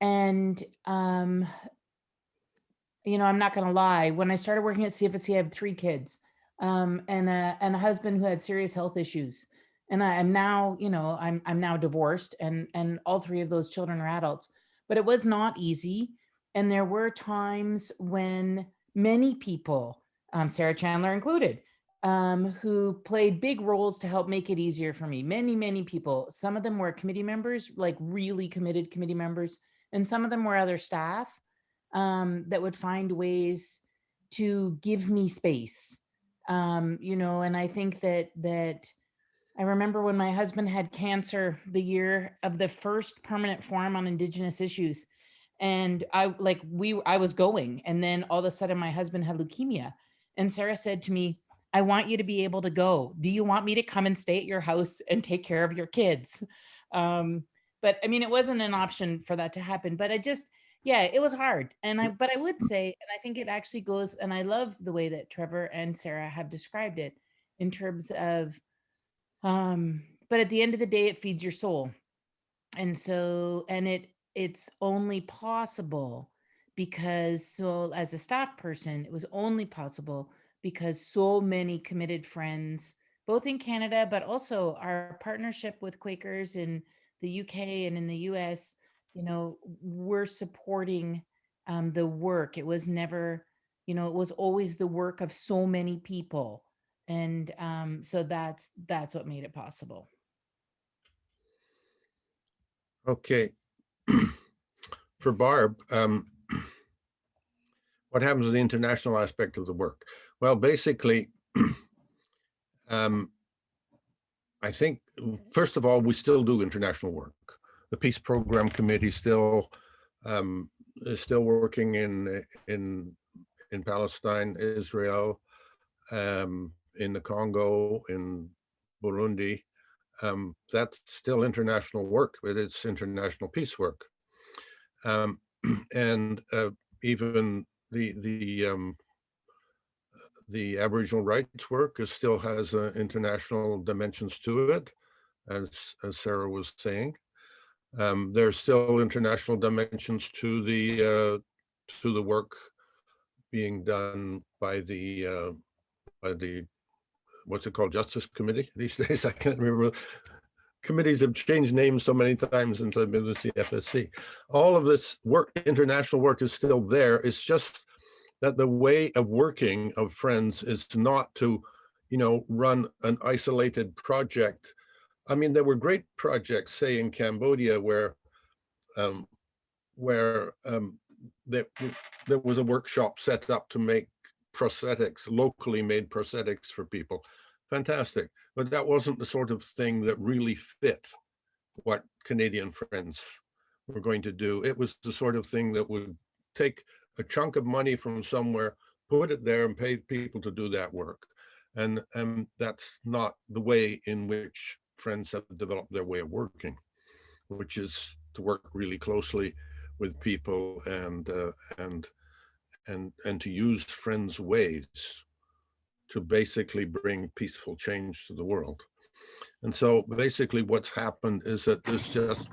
and I'm not going to lie. When I started working at CFSC, I have 3 kids, and a husband who had serious health issues. And I'm now, I'm now divorced, and all 3 of those children are adults. But it was not easy, and there were times when many people, Sarah Chandler included, who played big roles to help make it easier for me. Many people. Some of them were committee members, like really committed committee members, and some of them were other staff that would find ways to give me space. And I think that I remember when my husband had cancer the year of the first permanent forum on Indigenous issues. And I was going, and then all of a sudden my husband had leukemia. And Sarah said to me, I want you to be able to go. Do you want me to come and stay at your house and take care of your kids? But I mean, it wasn't an option for that to happen, but yeah, it was hard. But I would say, and I think it actually goes, and I love the way that Trevor and Sarah have described it in terms of, but at the end of the day, it feeds your soul. And so, and it's only possible because, so as a staff person, it was only possible because so many committed friends, both in Canada, but also our partnership with Quakers in the UK and in the US, we're supporting the work. It was never, it was always the work of so many people. And so that's what made it possible. Okay. For Barb, what happens to the international aspect of the work? Well, basically, I think, first of all, we still do international work. The Peace Program Committee still is still working in Palestine, Israel, in the Congo, in Burundi. That's still international work, but it's international peace work. And even the Aboriginal rights work still has international dimensions to it, as Sarah was saying. There's still international dimensions to the work being done by the what's it called, Justice Committee these days. I can't remember. Committees have changed names so many times since I've been with CFSC. All of this work, international work, is still there. It's just that the way of working of Friends is not to, run an isolated project. I mean, there were great projects, say in Cambodia, where there was a workshop set up to make prosthetics, locally made prosthetics for people. Fantastic. But that wasn't the sort of thing that really fit what Canadian Friends were going to do. It was the sort of thing that would take a chunk of money from somewhere, put it there, and pay people to do that work. And that's not the way in which Friends have developed their way of working, which is to work really closely with people and to use Friends' ways to basically bring peaceful change to the world. And so basically what's happened is that there's just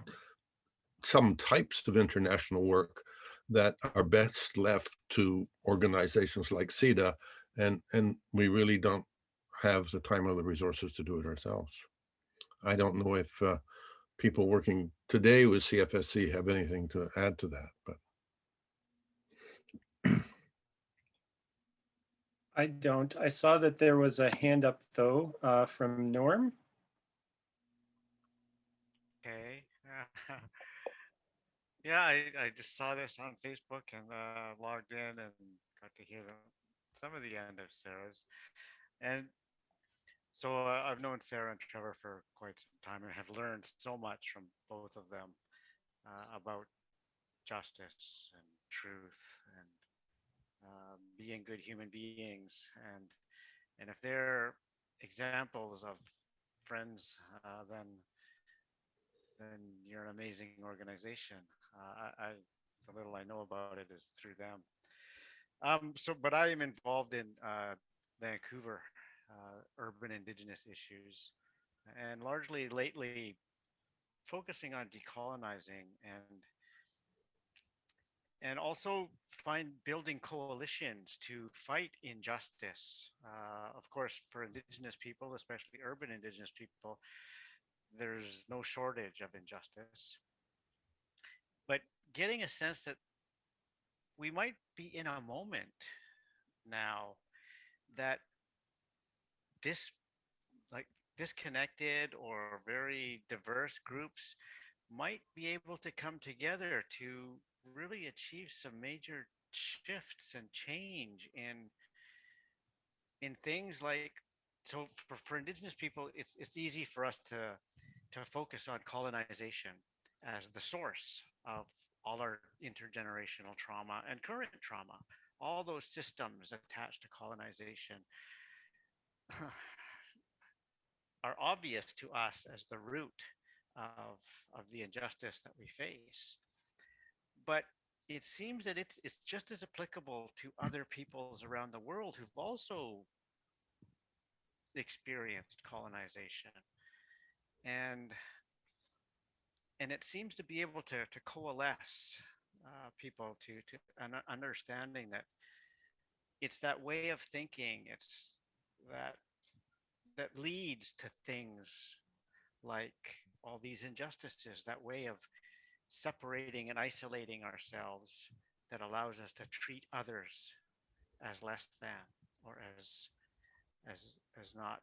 some types of international work that are best left to organizations like CEDA, and we really don't have the time or the resources to do it ourselves. I don't know if people working today with CFSC have anything to add to that, but. I don't. I saw that there was a hand up though from Norm. Okay. Yeah, I just saw this on Facebook and logged in and got to hear some of the end of Sarah's. And so I've known Sarah and Trevor for quite some time and have learned so much from both of them about justice and truth and being good human beings. And if they're examples of friends, then you're an amazing organization. The little I know about it is through them. But I am involved in Vancouver urban Indigenous issues, and largely lately focusing on decolonizing and also find building coalitions to fight injustice. Of course, for Indigenous people, especially urban Indigenous people, there's no shortage of injustice. But getting a sense that we might be in a moment now that this like disconnected or very diverse groups might be able to come together to really achieve some major shifts and change in things like, so for Indigenous people, it's easy for us to focus on colonization as the source of all our intergenerational trauma and current trauma, all those systems attached to colonization are obvious to us as the root of the injustice that we face. But it seems that it's just as applicable to other peoples around the world who've also experienced colonization. And and it seems to be able to coalesce people to an understanding that it's that way of thinking, it's that that leads to things like all these injustices, that way of separating and isolating ourselves that allows us to treat others as less than or as as not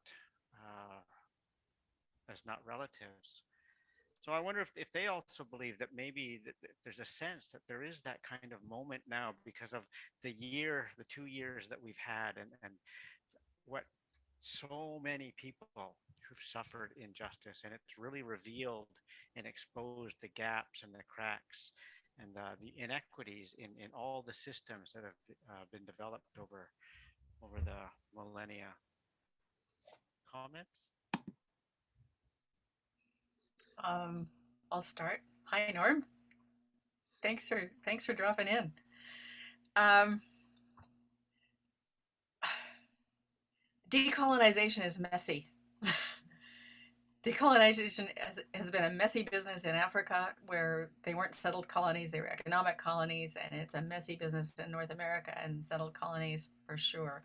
uh, as not relatives. So I wonder if they also believe that maybe that there's a sense that there is that kind of moment now because of the 2 years that we've had, and what so many people who've suffered injustice, and it's really revealed and exposed the gaps and the cracks and the inequities in all the systems that have been developed over the millennia. Comments? I'll start. Hi, Norm. Thanks for dropping in. Um, decolonization is messy. Decolonization has been a messy business in Africa, where they weren't settled colonies, they were economic colonies, and it's a messy business in North America and settled colonies for sure.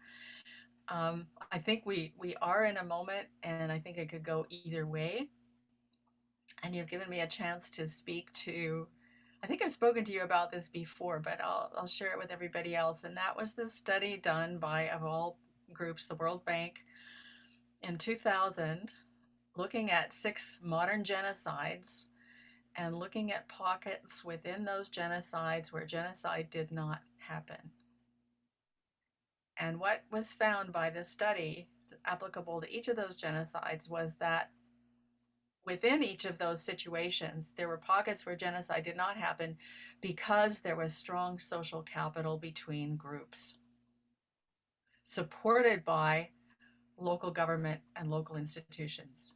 I think we are in a moment, and I think it could go either way. And you've given me a chance to speak to, I think I've spoken to you about this before, but I'll share it with everybody else. And that was the study done by, of all groups, the World Bank in 2000, looking at 6 modern genocides and looking at pockets within those genocides where genocide did not happen. And what was found by this study, applicable to each of those genocides, was that within each of those situations, there were pockets where genocide did not happen because there was strong social capital between groups, supported by local government and local institutions.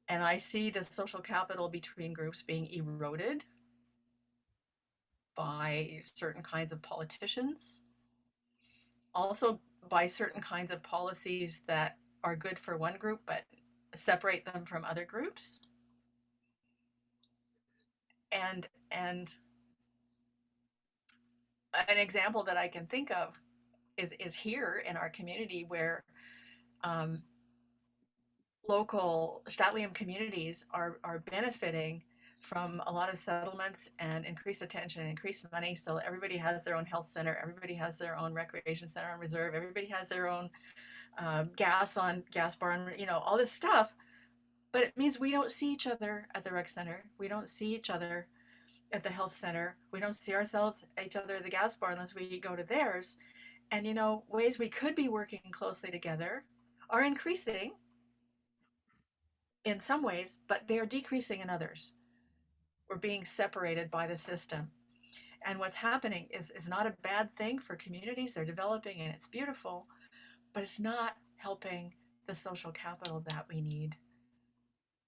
And I see the social capital between groups being eroded by certain kinds of politicians, also by certain kinds of policies that are good for one group but separate them from other groups. And an example that I can think of is here in our community, where local St'át'imc communities are benefiting from a lot of settlements and increased attention and increased money. So everybody has their own health center, everybody has their own recreation center on reserve, everybody has their own gas bar, all this stuff. But it means we don't see each other at the rec center. We don't see each other at the health center. We don't see each other at the gas bar unless we go to theirs. And, ways we could be working closely together are increasing in some ways, but they are decreasing in others. We're being separated by the system. And what's happening is not a bad thing for communities. They're developing and it's beautiful, but it's not helping the social capital that we need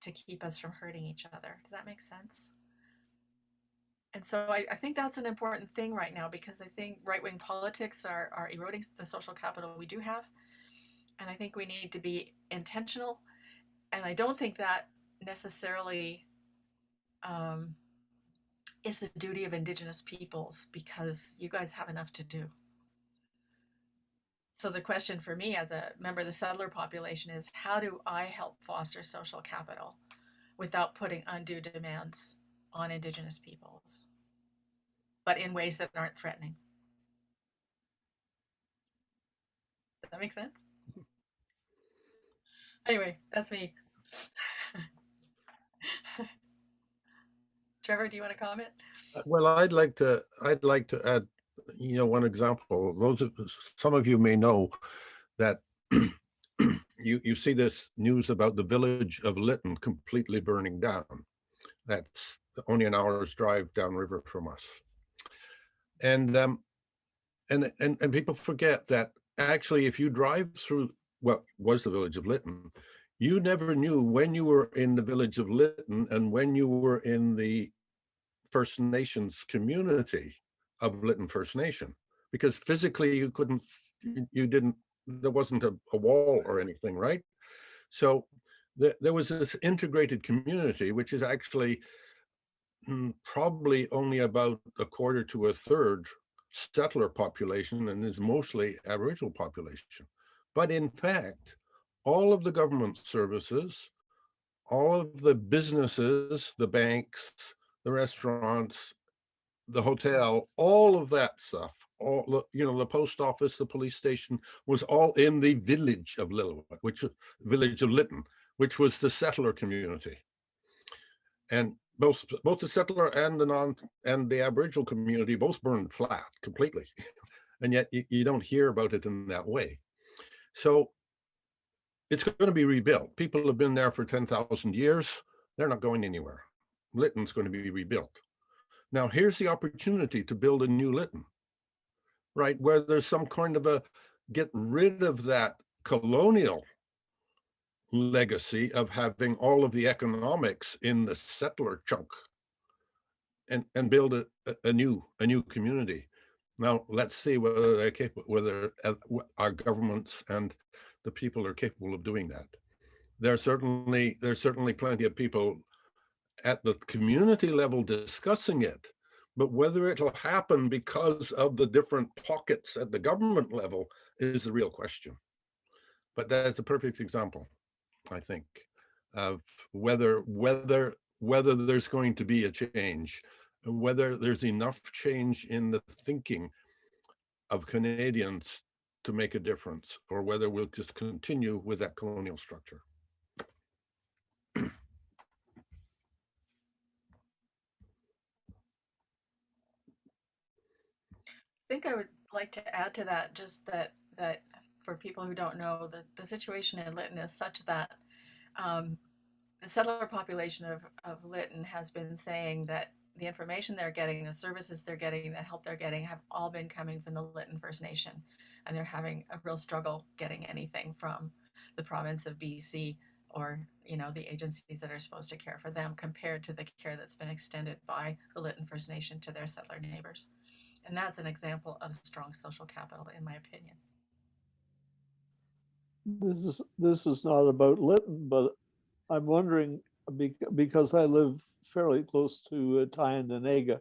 to keep us from hurting each other. Does that make sense? And so I think that's an important thing right now, because I think right-wing politics are eroding the social capital we do have. And I think we need to be intentional. And I don't think that necessarily is the duty of Indigenous peoples, because you guys have enough to do. So the question for me as a member of the settler population is, how do I help foster social capital without putting undue demands on Indigenous peoples, but in ways that aren't threatening? Does that make sense? Anyway, that's me. Trevor, do you want to comment? Well, I'd like to add, one example. Some of you may know that you see this news about the village of Lytton completely burning down. That's only an hour's drive downriver from us. And people forget that actually, if you drive through what was the village of Lytton, you never knew when you were in the village of Lytton and when you were in the First Nations community of Lytton First Nation, because physically there wasn't a wall or anything, right? So there was this integrated community, which is actually probably only about a quarter to a third settler population and is mostly Aboriginal population. But in fact, all of the government services, all of the businesses, the banks, the restaurants, the hotel, all of that stuff, the post office, the police station, was all in the village of Lytton, which was the settler community. And both the settler and the Aboriginal community both burned flat completely. And yet you don't hear about it in that way. So it's going to be rebuilt. People have been there for 10,000 years. They're not going anywhere. Lytton's going to be rebuilt. Now, here's the opportunity to build a new Lytton, right? Where there's some kind of get rid of that colonial legacy of having all of the economics in the settler chunk, and build a new community. Now, let's see whether they're capable, whether our governments and the people are capable of doing that. There's certainly plenty of people at the community level discussing it, but whether it'll happen because of the different pockets at the government level is the real question. But that's a perfect example, I think, of whether there's going to be a change, whether there's enough change in the thinking of Canadians to make a difference, or whether we'll just continue with that colonial structure. I think I would like to add to that, just that for people who don't know, the situation in Lytton is such that the settler population of Lytton has been saying that the information they're getting, the services they're getting, the help they're getting, have all been coming from the Lytton First Nation, and they're having a real struggle getting anything from the province of BC or the agencies that are supposed to care for them, compared to the care that's been extended by the Lytton First Nation to their settler neighbors. And that's an example of strong social capital, in my opinion. This is not about Lytton, but I'm wondering, because I live fairly close to Tyendinaga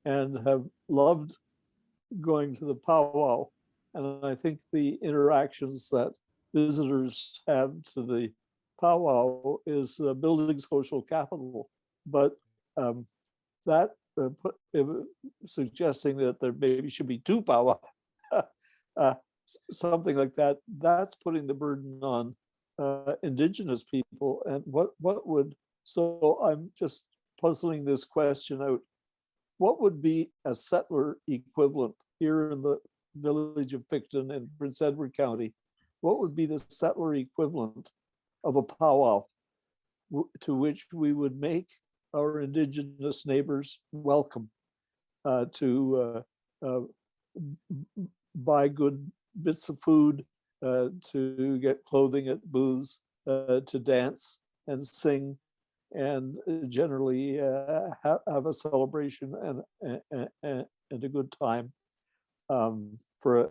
and have loved going to the powwow, and I think the interactions that visitors have to the powwow is building social capital, but that suggesting that there maybe should be two powwow, something like that, that's putting the burden on Indigenous people. And what would, so I'm just puzzling this question out. What would be a settler equivalent here in the village of Picton in Prince Edward County? What would be the settler equivalent of a powwow to which we would make our Indigenous neighbors welcome to buy good bits of food, to get clothing at booths, to dance and sing, and generally have a celebration and a good time for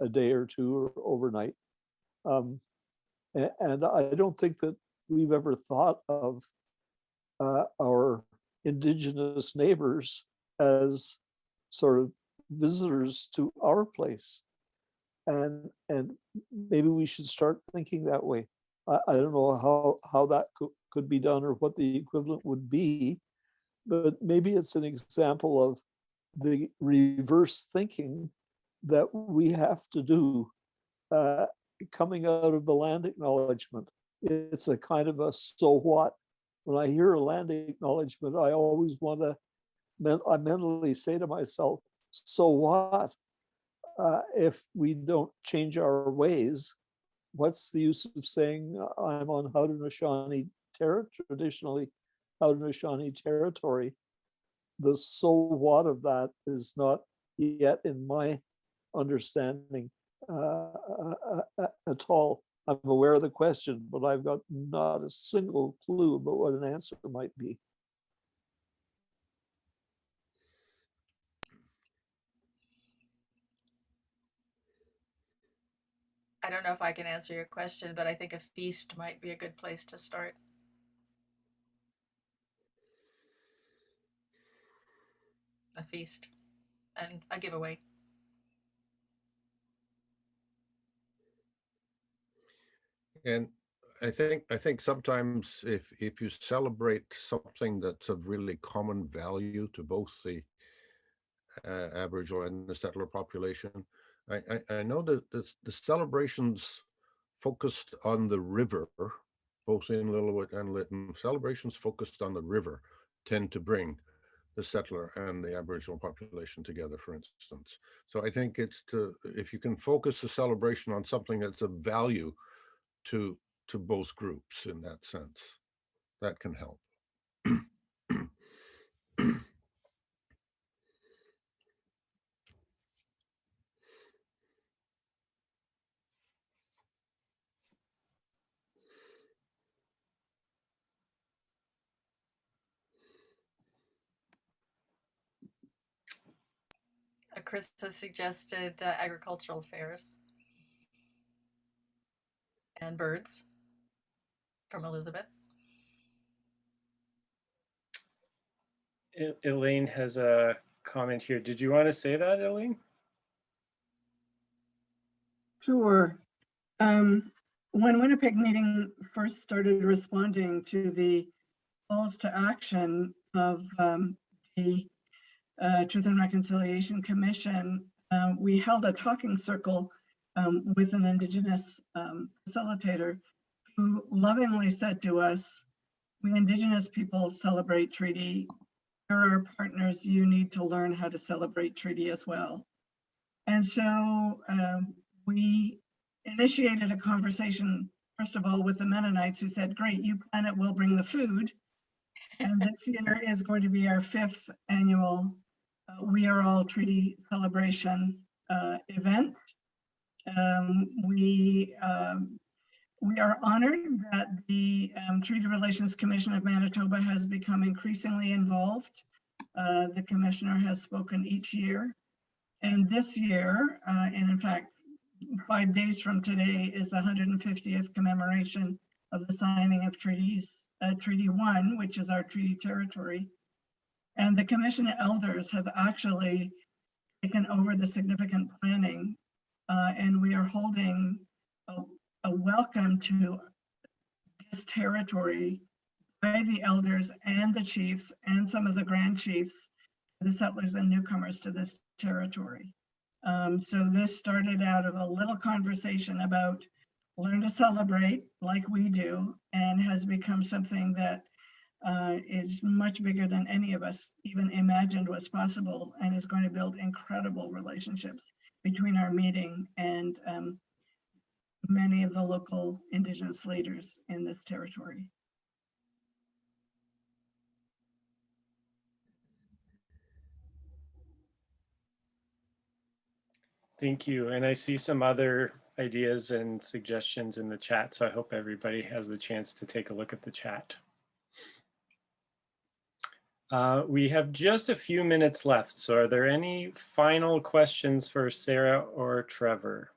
a day or two or overnight. And I don't think that we've ever thought of our Indigenous neighbors as sort of visitors to our place. And maybe we should start thinking that way. I don't know how that could be done or what the equivalent would be, but maybe it's an example of the reverse thinking that we have to do coming out of the land acknowledgement. It's a kind of a so what. When I hear a land acknowledgement, I always want to, I mentally say to myself, so what? If we don't change our ways, what's the use of saying I'm on Haudenosaunee traditionally Haudenosaunee territory? The so what of that is not yet in my understanding at all. I'm aware of the question, but I've got not a single clue about what an answer might be. I don't know if I can answer your question, but I think a feast might be a good place to start. A feast and a giveaway. And I think sometimes if you celebrate something that's of really common value to both the Aboriginal and the settler population, I know that the celebrations focused on the river, both in Lillooet and Lytton, celebrations focused on the river tend to bring the settler and the Aboriginal population together, for instance. So I think if you can focus the celebration on something that's of value to both groups in that sense, that can help. Chris has suggested agricultural fairs and birds from Elizabeth. Elaine has a comment here. Did you want to say that, Elaine? Sure. When Winnipeg Meeting first started responding to the calls to action of the Truth and Reconciliation Commission, we held a talking circle with an Indigenous facilitator who lovingly said to us, "We Indigenous people celebrate treaty. You're our partners. You need to learn how to celebrate treaty as well." And so we initiated a conversation, first of all, with the Mennonites, who said, "Great, you plan it, we'll bring the food." And this year is going to be our 5th annual We Are All Treaty celebration event. We are honored that the Treaty Relations Commission of Manitoba has become increasingly involved. The commissioner has spoken each year. And this year, and in fact, 5 days from today is the 150th commemoration of the signing of Treaty 1, which is our treaty territory. And the commission elders have actually taken over the significant planning, and we are holding a welcome to this territory by the elders and the chiefs and some of the grand chiefs, the settlers and newcomers to this territory. So this started out of a little conversation about learn to celebrate like we do, and has become something that is much bigger than any of us even imagined what's possible, and is going to build incredible relationships between our meeting and many of the local Indigenous leaders in this territory. Thank you. And I see some other ideas and suggestions in the chat, so I hope everybody has the chance to take a look at the chat. We have just a few minutes left, so are there any final questions for Sarah or Trevor?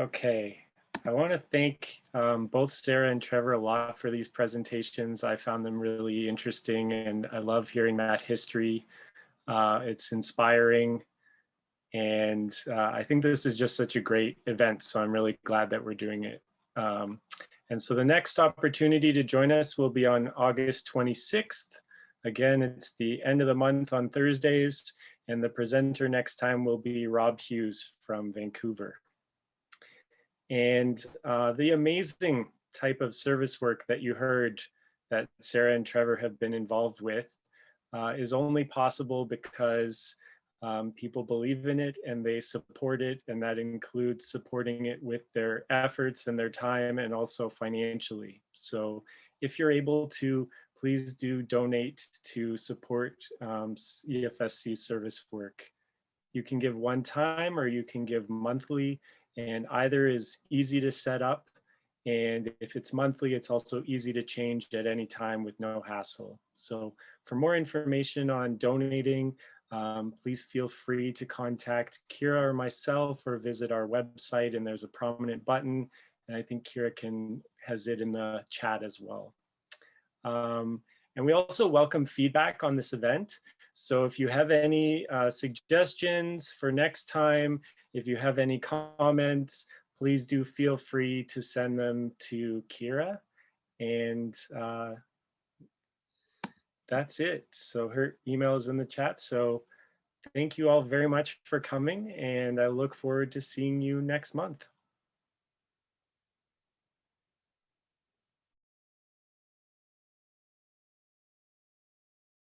Okay, I want to thank both Sarah and Trevor a lot for these presentations. I found them really interesting and I love hearing that history. It's inspiring. And I think this is just such a great event. So I'm really glad that we're doing it. And so the next opportunity to join us will be on August 26th. Again, it's the end of the month on Thursdays. And the presenter next time will be Rob Hughes from Vancouver. And the amazing type of service work that you heard that Sarah and Trevor have been involved with is only possible because people believe in it and they support it, and that includes supporting it with their efforts and their time and also financially. So if you're able to, please do donate to support CFSC service work. You can give one time or you can give monthly, and either is easy to set up. And if it's monthly, it's also easy to change at any time with no hassle. So for more information on donating, please feel free to contact Kira or myself or visit our website, and there's a prominent button. And I think Kira has it in the chat as well. And we also welcome feedback on this event. So if you have any suggestions for next time, if you have any comments, please do feel free to send them to Kira. And that's it. So her email is in the chat. So thank you all very much for coming, and I look forward to seeing you next month.